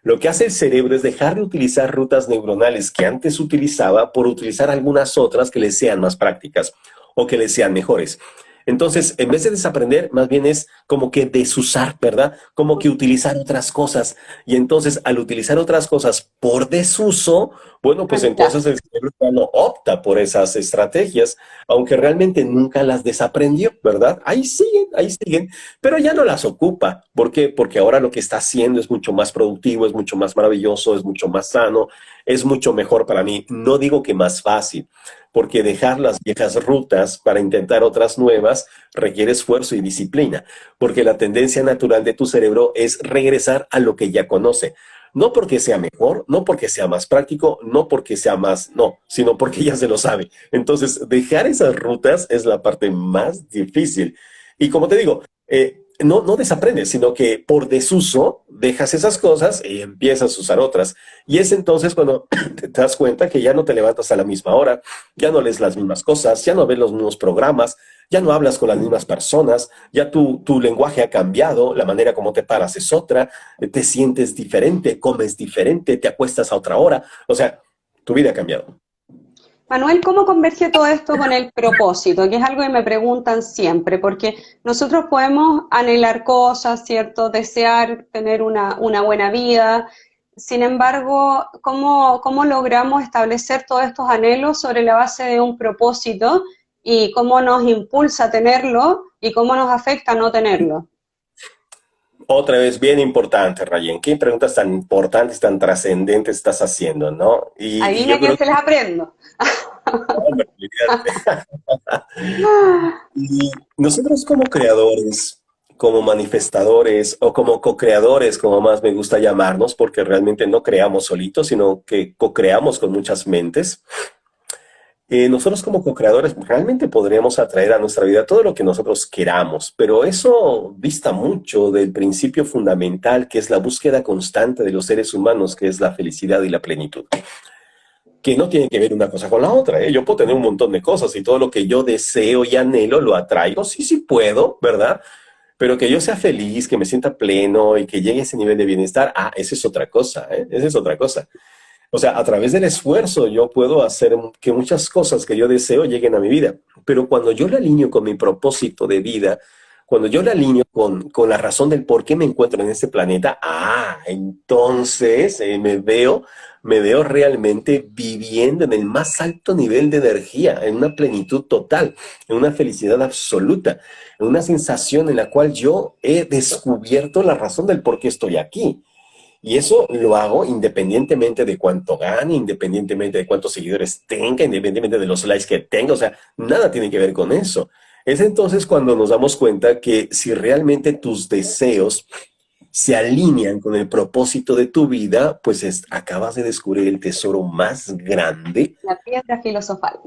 Lo que hace el cerebro es dejar de utilizar rutas neuronales que antes utilizaba por utilizar algunas otras que le sean más prácticas o que le sean mejores. Entonces, en vez de desaprender, más bien es como que desusar, ¿verdad? Como que utilizar otras cosas. Y entonces, al utilizar otras cosas por desuso, bueno, pues Ya. entonces el cerebro ya no opta por esas estrategias, aunque realmente nunca las desaprendió, ¿verdad? Ahí siguen, pero ya no las ocupa. ¿Por qué? Porque ahora lo que está haciendo es mucho más productivo, es mucho más maravilloso, es mucho más sano, es mucho mejor para mí. No digo que más fácil, porque dejar las viejas rutas para intentar otras nuevas requiere esfuerzo y disciplina, porque la tendencia natural de tu cerebro es regresar a lo que ya conoce. No porque sea mejor, no porque sea más práctico, no porque sea más, no, sino porque ya se lo sabe. Entonces, dejar esas rutas es la parte más difícil. Y como te digo, no desaprendes, sino que por desuso dejas esas cosas y empiezas a usar otras. Y es entonces cuando te das cuenta que ya no te levantas a la misma hora, ya no lees las mismas cosas, ya no ves los mismos programas, ya no hablas con las mismas personas, ya tu lenguaje ha cambiado, la manera como te paras es otra, te sientes diferente, comes diferente, te acuestas a otra hora. O sea, tu vida ha cambiado. Manuel, ¿cómo converge todo esto con el propósito? Que es algo que me preguntan siempre, porque nosotros podemos anhelar cosas, ¿cierto? Desear tener una buena vida. Sin embargo, ¿cómo logramos establecer todos estos anhelos sobre la base de un propósito y cómo nos impulsa a tenerlo y cómo nos afecta no tenerlo? Otra vez, bien importante, Rayen. ¿Qué preguntas tan importantes, tan trascendentes estás haciendo, no? Y Adivina yo quién creo se les aprendo. hombre, y nosotros como creadores, como manifestadores o como co-creadores, como más me gusta llamarnos, porque realmente no creamos solitos, sino que co-creamos con muchas mentes. Nosotros como co-creadores realmente podríamos atraer a nuestra vida todo lo que nosotros queramos, pero eso dista mucho del principio fundamental que es la búsqueda constante de los seres humanos, que es la felicidad y la plenitud, que no tiene que ver una cosa con la otra, ¿eh? Yo puedo tener un montón de cosas y todo lo que yo deseo y anhelo lo atraigo, sí, sí puedo, ¿verdad? Pero que yo sea feliz, que me sienta pleno y que llegue a ese nivel de bienestar, esa es otra cosa, ¿eh? Esa es otra cosa. O sea, a través del esfuerzo yo puedo hacer que muchas cosas que yo deseo lleguen a mi vida, pero cuando yo la alineo con mi propósito de vida, cuando yo la alineo con la razón del por qué me encuentro en este planeta, entonces me veo realmente viviendo en el más alto nivel de energía, en una plenitud total, en una felicidad absoluta, en una sensación en la cual yo he descubierto la razón del por qué estoy aquí. Y eso lo hago independientemente de cuánto gane, independientemente de cuántos seguidores tenga, independientemente de los likes que tenga. O sea, nada tiene que ver con eso. Es entonces cuando nos damos cuenta que si realmente tus deseos se alinean con el propósito de tu vida, pues acabas de descubrir el tesoro más grande La piedra filosofal.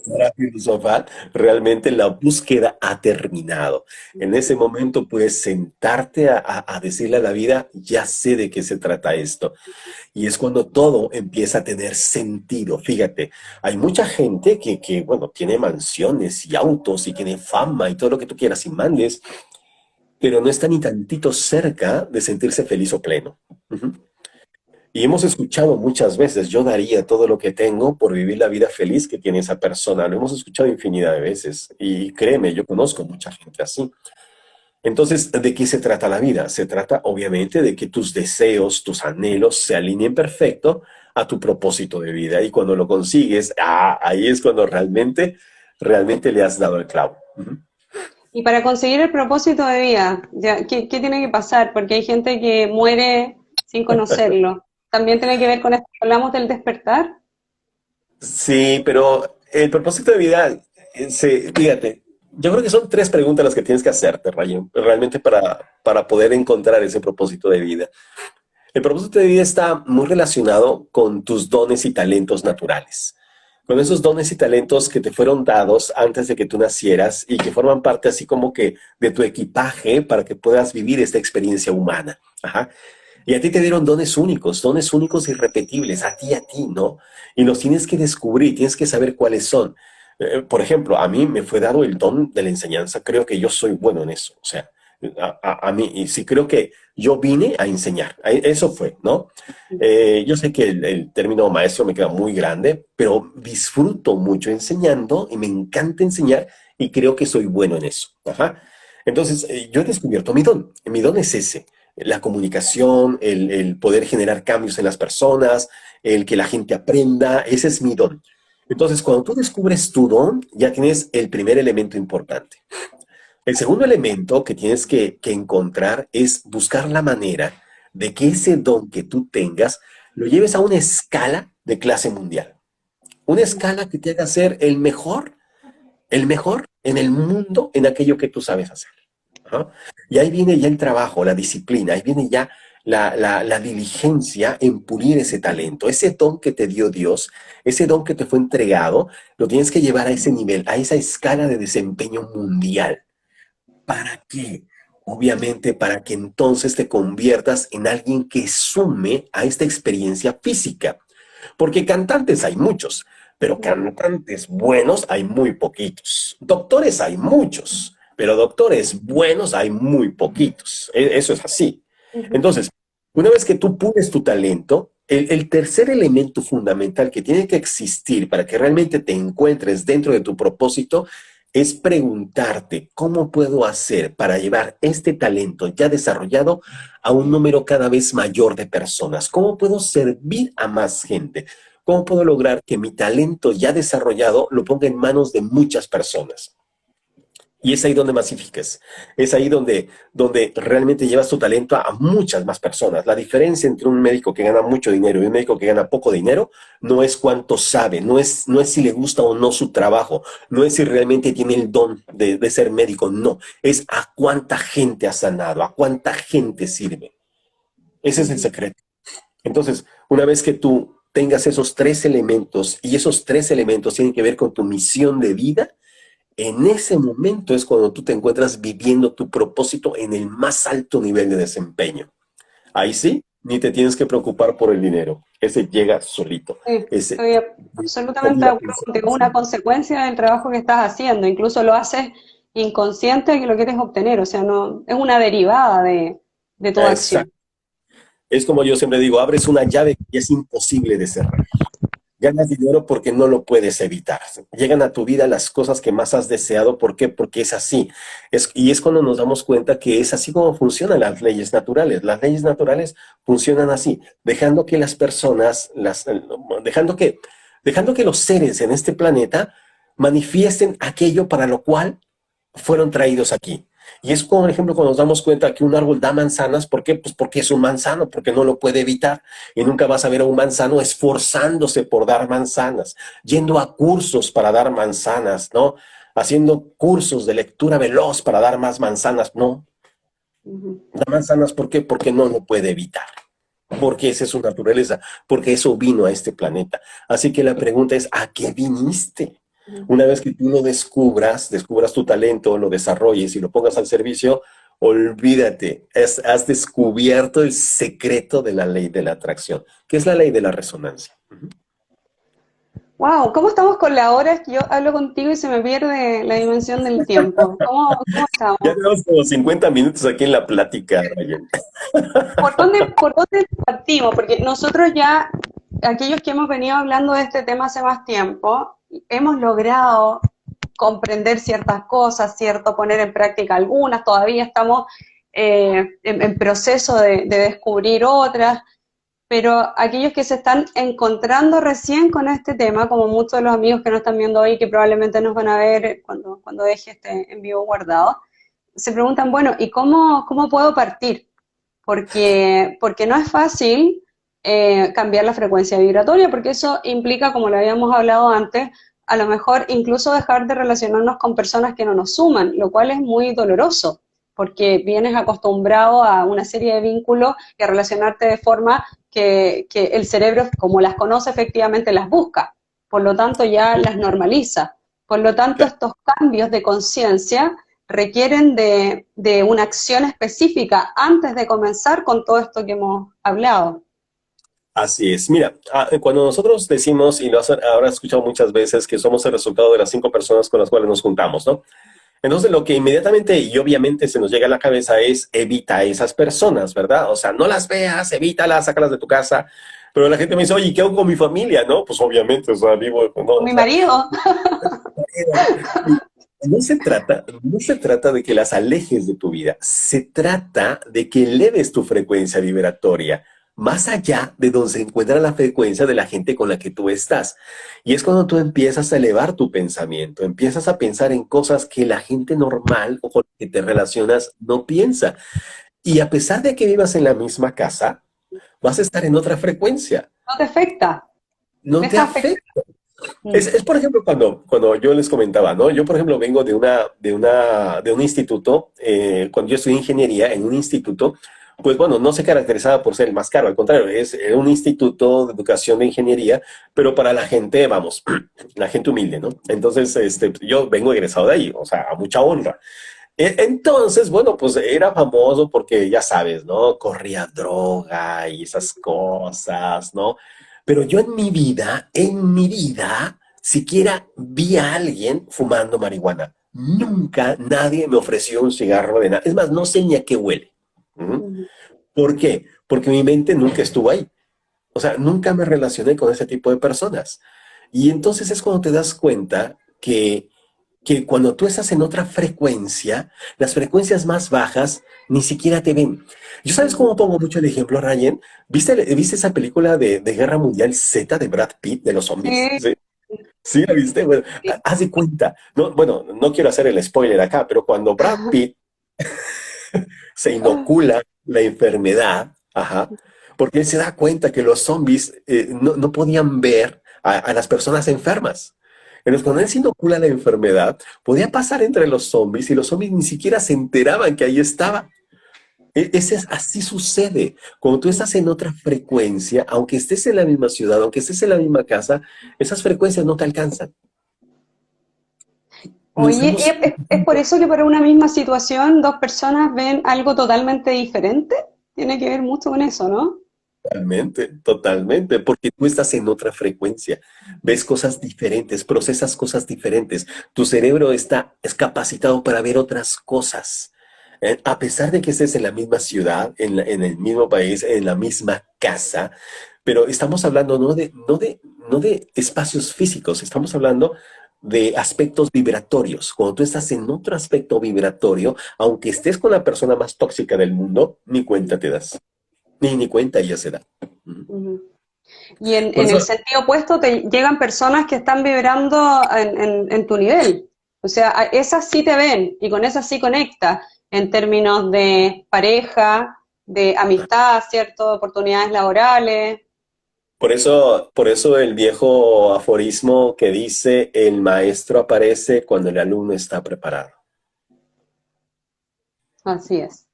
para filosofar, realmente la búsqueda ha terminado. En ese momento puedes sentarte a decirle a la vida, ya sé de qué se trata esto. Y es cuando todo empieza a tener sentido. Fíjate, hay mucha gente bueno, tiene mansiones y autos y tiene fama y todo lo que tú quieras y mandes, pero no está ni tantito cerca de sentirse feliz o pleno. Ujú. Y hemos escuchado muchas veces, yo daría todo lo que tengo por vivir la vida feliz que tiene esa persona. Lo hemos escuchado infinidad de veces. Y créeme, yo conozco mucha gente así. Entonces, ¿de qué se trata la vida? Se trata, obviamente, de que tus deseos, tus anhelos se alineen perfecto a tu propósito de vida. Y cuando lo consigues, ahí es cuando realmente le has dado el clavo. Ujú. Y para conseguir el propósito de vida, ya, ¿qué tiene que pasar? Porque hay gente que muere sin conocerlo. También tiene que ver con esto que hablamos del despertar. Sí, pero el propósito de vida, fíjate, yo creo que son tres preguntas las que tienes que hacerte, Rayen, realmente para poder encontrar ese propósito de vida. El propósito de vida está muy relacionado con tus dones y talentos naturales, con esos dones y talentos que te fueron dados antes de que tú nacieras y que forman parte así como que de tu equipaje para que puedas vivir esta experiencia humana. Ajá. Y a ti te dieron dones únicos e irrepetibles, a ti, ¿no? Y los tienes que descubrir, tienes que saber cuáles son. Por ejemplo, a mí me fue dado el don de la enseñanza, creo que yo soy bueno en eso, o sea, a mí, y sí creo que yo vine a enseñar, eso fue, ¿no? Yo sé que el término maestro me queda muy grande, pero disfruto mucho enseñando y me encanta enseñar y creo que soy bueno en eso. Ajá. Entonces, yo he descubierto mi don es ese. la comunicación, el poder generar cambios en las personas, el que la gente aprenda, ese es mi don. Entonces, cuando tú descubres tu don, ya tienes el primer elemento importante. El segundo elemento que tienes que encontrar es buscar la manera de que ese don que tú tengas lo lleves a una escala de clase mundial. Una escala que te haga ser el mejor en el mundo en aquello que tú sabes hacer. ¿Ah? Y ahí viene ya el trabajo, la disciplina, ahí viene ya la diligencia en pulir ese talento, ese don que te dio Dios, ese don que te fue entregado, lo tienes que llevar a ese nivel, a esa escala de desempeño mundial. ¿Para qué? Obviamente para que entonces te conviertas en alguien que sume a esta experiencia física. Porque cantantes hay muchos, pero cantantes buenos hay muy poquitos. Doctores hay muchos, pero doctores buenos hay muy poquitos. Eso es así. Entonces, una vez que tú pules tu talento, el tercer elemento fundamental que tiene que existir para que realmente te encuentres dentro de tu propósito es preguntarte cómo puedo hacer para llevar este talento ya desarrollado a un número cada vez mayor de personas. ¿Cómo puedo servir a más gente? ¿Cómo puedo lograr que mi talento ya desarrollado lo ponga en manos de muchas personas? Y es ahí donde masificas, es ahí donde realmente llevas tu talento a muchas más personas. La diferencia entre un médico que gana mucho dinero y un médico que gana poco dinero no es cuánto sabe, no es si le gusta o no su trabajo, no es si realmente tiene el don de ser médico, no, es a cuánta gente ha sanado, a cuánta gente sirve. Ese es el secreto. Entonces, una vez que tú tengas esos tres elementos y esos tres elementos tienen que ver con tu misión de vida, en ese momento es cuando tú te encuentras viviendo tu propósito en el más alto nivel de desempeño. Ahí sí, ni te tienes que preocupar por el dinero. Ese llega solito. Sí, Ese, estoy absolutamente de acuerdo contigo. Es una consecuencia del trabajo que estás haciendo. Incluso lo haces inconsciente de que lo quieres obtener. O sea, no es una derivada de tu acción. exacto. Es como yo siempre digo, abres una llave que es imposible de cerrar. Ganas dinero porque no lo puedes evitar. Llegan a tu vida las cosas que más has deseado. ¿Por qué? Porque es así. Y es cuando nos damos cuenta que es así como funcionan las leyes naturales. Las leyes naturales funcionan así, dejando que las personas, dejando que los seres en este planeta manifiesten aquello para lo cual fueron traídos aquí. Y es como, por ejemplo, cuando nos damos cuenta que un árbol da manzanas, ¿por qué? Pues porque es un manzano, porque no lo puede evitar. Y nunca vas a ver a un manzano esforzándose por dar manzanas, yendo a cursos para dar manzanas, ¿no? Haciendo cursos de lectura veloz para dar más manzanas, no. Da manzanas, ¿por qué? Porque no lo puede evitar. Porque esa es su naturaleza, porque eso vino a este planeta. Así que la pregunta es, ¿a qué viniste? Una vez que tú lo descubras tu talento, lo desarrolles y lo pongas al servicio, olvídate, has descubierto el secreto de la ley de la atracción, que es la ley de la resonancia. Wow, ¿cómo estamos con la hora? Es que yo hablo contigo y se me pierde la dimensión del tiempo. ¿Cómo estamos? Ya tenemos como 50 minutos aquí en la plática, Ryan. ¿Por dónde partimos? Porque nosotros ya, aquellos que hemos venido hablando de este tema hace más tiempo, hemos logrado comprender ciertas cosas, ¿cierto? Poner en práctica algunas, todavía estamos en proceso de descubrir otras, pero aquellos que se están encontrando recién con este tema, como muchos de los amigos que nos están viendo hoy, que probablemente nos van a ver cuando deje este en vivo guardado, se preguntan, bueno, ¿y cómo puedo partir? Porque no es fácil cambiar la frecuencia vibratoria, porque eso implica, como lo habíamos hablado antes, a lo mejor incluso dejar de relacionarnos con personas que no nos suman, lo cual es muy doloroso, porque vienes acostumbrado a una serie de vínculos y a relacionarte de forma que el cerebro, como las conoce, efectivamente las busca, por lo tanto ya las normaliza. Por lo tanto, estos cambios de conciencia requieren de una acción específica antes de comenzar con todo esto que hemos hablado. Así es. Mira, cuando nosotros decimos, y lo habrás escuchado muchas veces, que somos el resultado de las 5 personas con las cuales nos juntamos, ¿no? Entonces, lo que inmediatamente y obviamente se nos llega a la cabeza es evita a esas personas, ¿verdad? O sea, no las veas, evítalas, sácalas de tu casa. Pero la gente me dice, oye, ¿qué hago con mi familia? No, pues obviamente, o sea, vivo... No, ¿Con mi marido? no se trata de que las alejes de tu vida, se trata de que eleves tu frecuencia vibratoria más allá de donde se encuentra la frecuencia de la gente con la que tú estás. Y es cuando tú empiezas a elevar tu pensamiento, empiezas a pensar en cosas que la gente normal o con la que te relacionas no piensa. Y a pesar de que vivas en la misma casa, vas a estar en otra frecuencia. No te afecta, No te deja afectar. afecta. Es, por ejemplo, cuando yo les comentaba, ¿no? Yo, por ejemplo, vengo de un instituto, cuando yo estudié ingeniería en un instituto, pues bueno, no se caracterizaba por ser el más caro, al contrario, era un instituto de educación de ingeniería, pero para la gente, vamos, la gente humilde, ¿no? Entonces, yo vengo egresado de ahí, o sea, a mucha honra. Entonces, bueno, pues era famoso porque ya sabes, ¿no? Corría droga y esas cosas, ¿no? Pero yo en mi vida, siquiera vi a alguien fumando marihuana. Nunca nadie me ofreció un cigarro de nada. Es más, no sé ni a qué huele. ¿Mm? Ujú. ¿Por qué? Porque mi mente nunca estuvo ahí. O sea, nunca me relacioné con ese tipo de personas. Y entonces es cuando te das cuenta que cuando tú estás en otra frecuencia, las frecuencias más bajas ni siquiera te ven. ¿Yo sabes Ujú. cómo pongo mucho el ejemplo, Ryan? ¿Viste esa película de Guerra Mundial Z de Brad Pitt de los zombies? Sí, ¿Sí? ¿Sí la viste? Bueno, sí. haz de cuenta. No, bueno, no quiero hacer el spoiler acá, pero cuando Brad Pitt se inocula la enfermedad, ajá, porque él se da cuenta que los zombies no podían ver a las personas enfermas. Entonces, cuando él se inocula la enfermedad, podía pasar entre los zombies y los zombies ni siquiera se enteraban que ahí estaba. Así sucede. Cuando tú estás en otra frecuencia, aunque estés en la misma ciudad, aunque estés en la misma casa, esas frecuencias no te alcanzan. No Oye, ¿y estamos es por eso que para una misma situación dos personas ven algo totalmente diferente? Tiene que ver mucho con eso, ¿no? totalmente, totalmente, porque tú estás en otra frecuencia, ves cosas diferentes, procesas cosas diferentes, tu cerebro es capacitado para ver otras cosas. A pesar de que estés en la misma ciudad, en el mismo país, en la misma casa, pero estamos hablando no de espacios físicos, estamos hablando de aspectos vibratorios. Cuando tú estás en otro aspecto vibratorio, aunque estés con la persona más tóxica del mundo, ni cuenta te das. Ni cuenta ella se da. Ujú. Ujú. Y Por en eso, el sentido opuesto te llegan personas que están vibrando en tu nivel. O sea, esas sí te ven y con esas sí conecta en términos de pareja, de amistad, ¿cierto? Oportunidades laborales. por eso el viejo aforismo que dice, el maestro aparece cuando el alumno está preparado. Así es.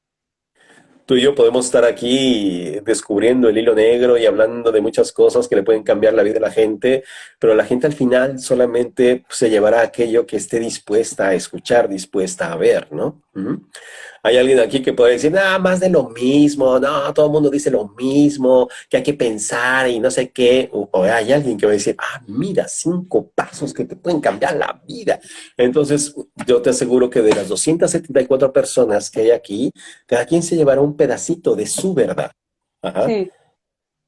Tú y yo podemos estar aquí descubriendo el hilo negro y hablando de muchas cosas que le pueden cambiar la vida a la gente, pero la gente al final solamente se llevará aquello que esté dispuesta a escuchar, dispuesta a ver, ¿no? Ujú. Hay alguien aquí que puede decir, nada más de lo mismo, no, todo el mundo dice lo mismo, que hay que pensar y no sé qué. O hay alguien que va a decir, mira, 5 pasos que te pueden cambiar la vida. Entonces, yo te aseguro que de las 274 personas que hay aquí, cada quien se llevará un pedacito de su verdad. Ajá. Sí,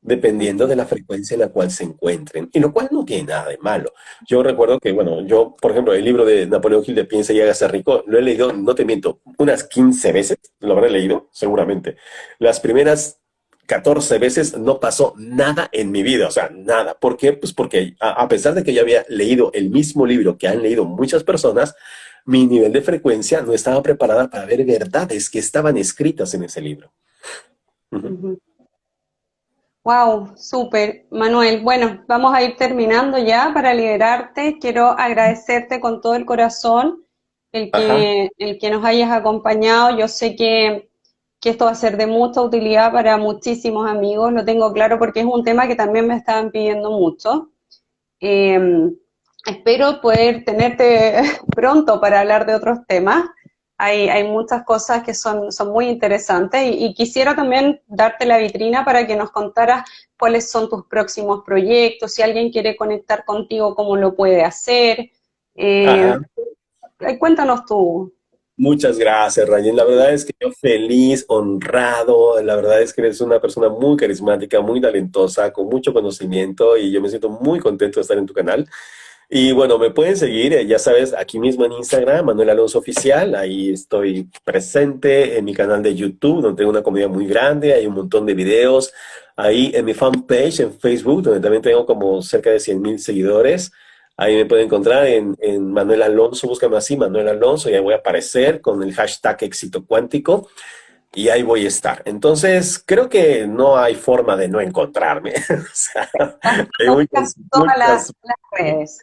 Dependiendo así de es. la frecuencia en la cual se encuentren, y lo cual no tiene nada de malo. Yo recuerdo que, bueno, yo, por ejemplo, el libro de Napoleón Hill de Piensa y hágase rico, lo he leído, no te miento, unas 15 veces, lo habré leído, seguramente. Las primeras 14 veces no pasó nada en mi vida, o sea, nada. ¿Por qué? Pues porque a pesar de que yo había leído el mismo libro que han leído muchas personas, mi nivel de frecuencia no estaba preparada para ver verdades que estaban escritas en ese libro. Ujú. Wow, súper, Manuel. Bueno, vamos a ir terminando ya para liberarte. Quiero agradecerte con todo el corazón Ajá. el que nos hayas acompañado. Yo sé que esto va a ser de mucha utilidad para muchísimos amigos, lo tengo claro porque es un tema que también me estaban pidiendo mucho. Eh, Espero poder tenerte pronto para hablar de otros temas. Hay muchas cosas que son muy interesantes y quisiera también darte la vitrina para que nos contaras cuáles son tus próximos proyectos, si alguien quiere conectar contigo, cómo lo puede hacer. Eh, Ajá. Cuéntanos tú. Muchas gracias, Rayen. La verdad es que yo feliz, honrado. La verdad es que eres una persona muy carismática, muy talentosa, con mucho conocimiento y yo me siento muy contento de estar en tu canal. Y bueno, me pueden seguir, ya sabes, aquí mismo en Instagram, Manuel Alonso Oficial. Ahí estoy presente en mi canal de YouTube, donde tengo una comunidad muy grande, hay un montón de videos. Ahí en mi fanpage en Facebook, donde también tengo como cerca de 100,000 seguidores. Ahí me pueden encontrar en Manuel Alonso, búscame así, Manuel Alonso, y ahí voy a aparecer con el hashtag éxito cuántico y ahí voy a estar. Entonces, creo que no hay forma de no encontrarme. O sea, hay Son casi todas las redes.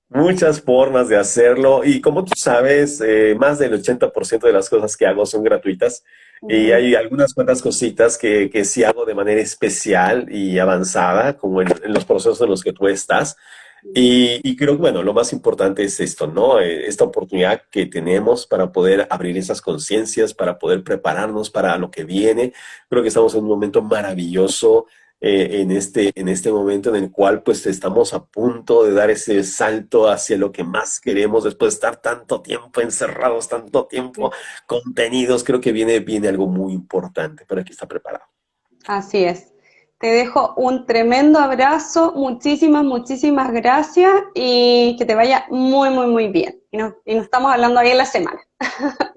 muchas formas de hacerlo y como tú sabes, más del 80% de las cosas que hago son gratuitas y Ujú. hay algunas cuantas cositas que sí hago de manera especial y avanzada, como en los procesos en los que tú estás. Y creo que, bueno, lo más importante es esto, ¿no? Esta oportunidad que tenemos para poder abrir esas conciencias, para poder prepararnos para lo que viene. Creo que estamos en un momento maravilloso en este momento en el cual pues estamos a punto de dar ese salto hacia lo que más queremos después de estar tanto tiempo encerrados, tanto tiempo contenidos. Creo que viene algo muy importante, pero hay que estar preparado. Así es. Te dejo un tremendo abrazo, muchísimas, muchísimas gracias y que te vaya muy, muy, muy bien. Y nos estamos hablando ahí en la semana,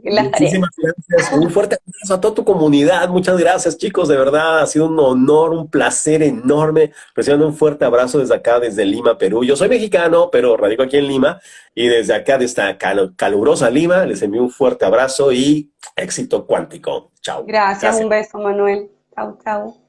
en las tareas. Muchísimas gracias. Un fuerte abrazo a toda tu comunidad. Muchas gracias, chicos. De verdad, ha sido un honor, un placer enorme. Recibiendo un fuerte abrazo desde acá, desde Lima, Perú. Yo soy mexicano, pero radico aquí en Lima. Y desde acá, de esta calurosa Lima, les envío un fuerte abrazo y éxito cuántico. Chao. Gracias, un Gracias. beso, Manuel. Chau, chau.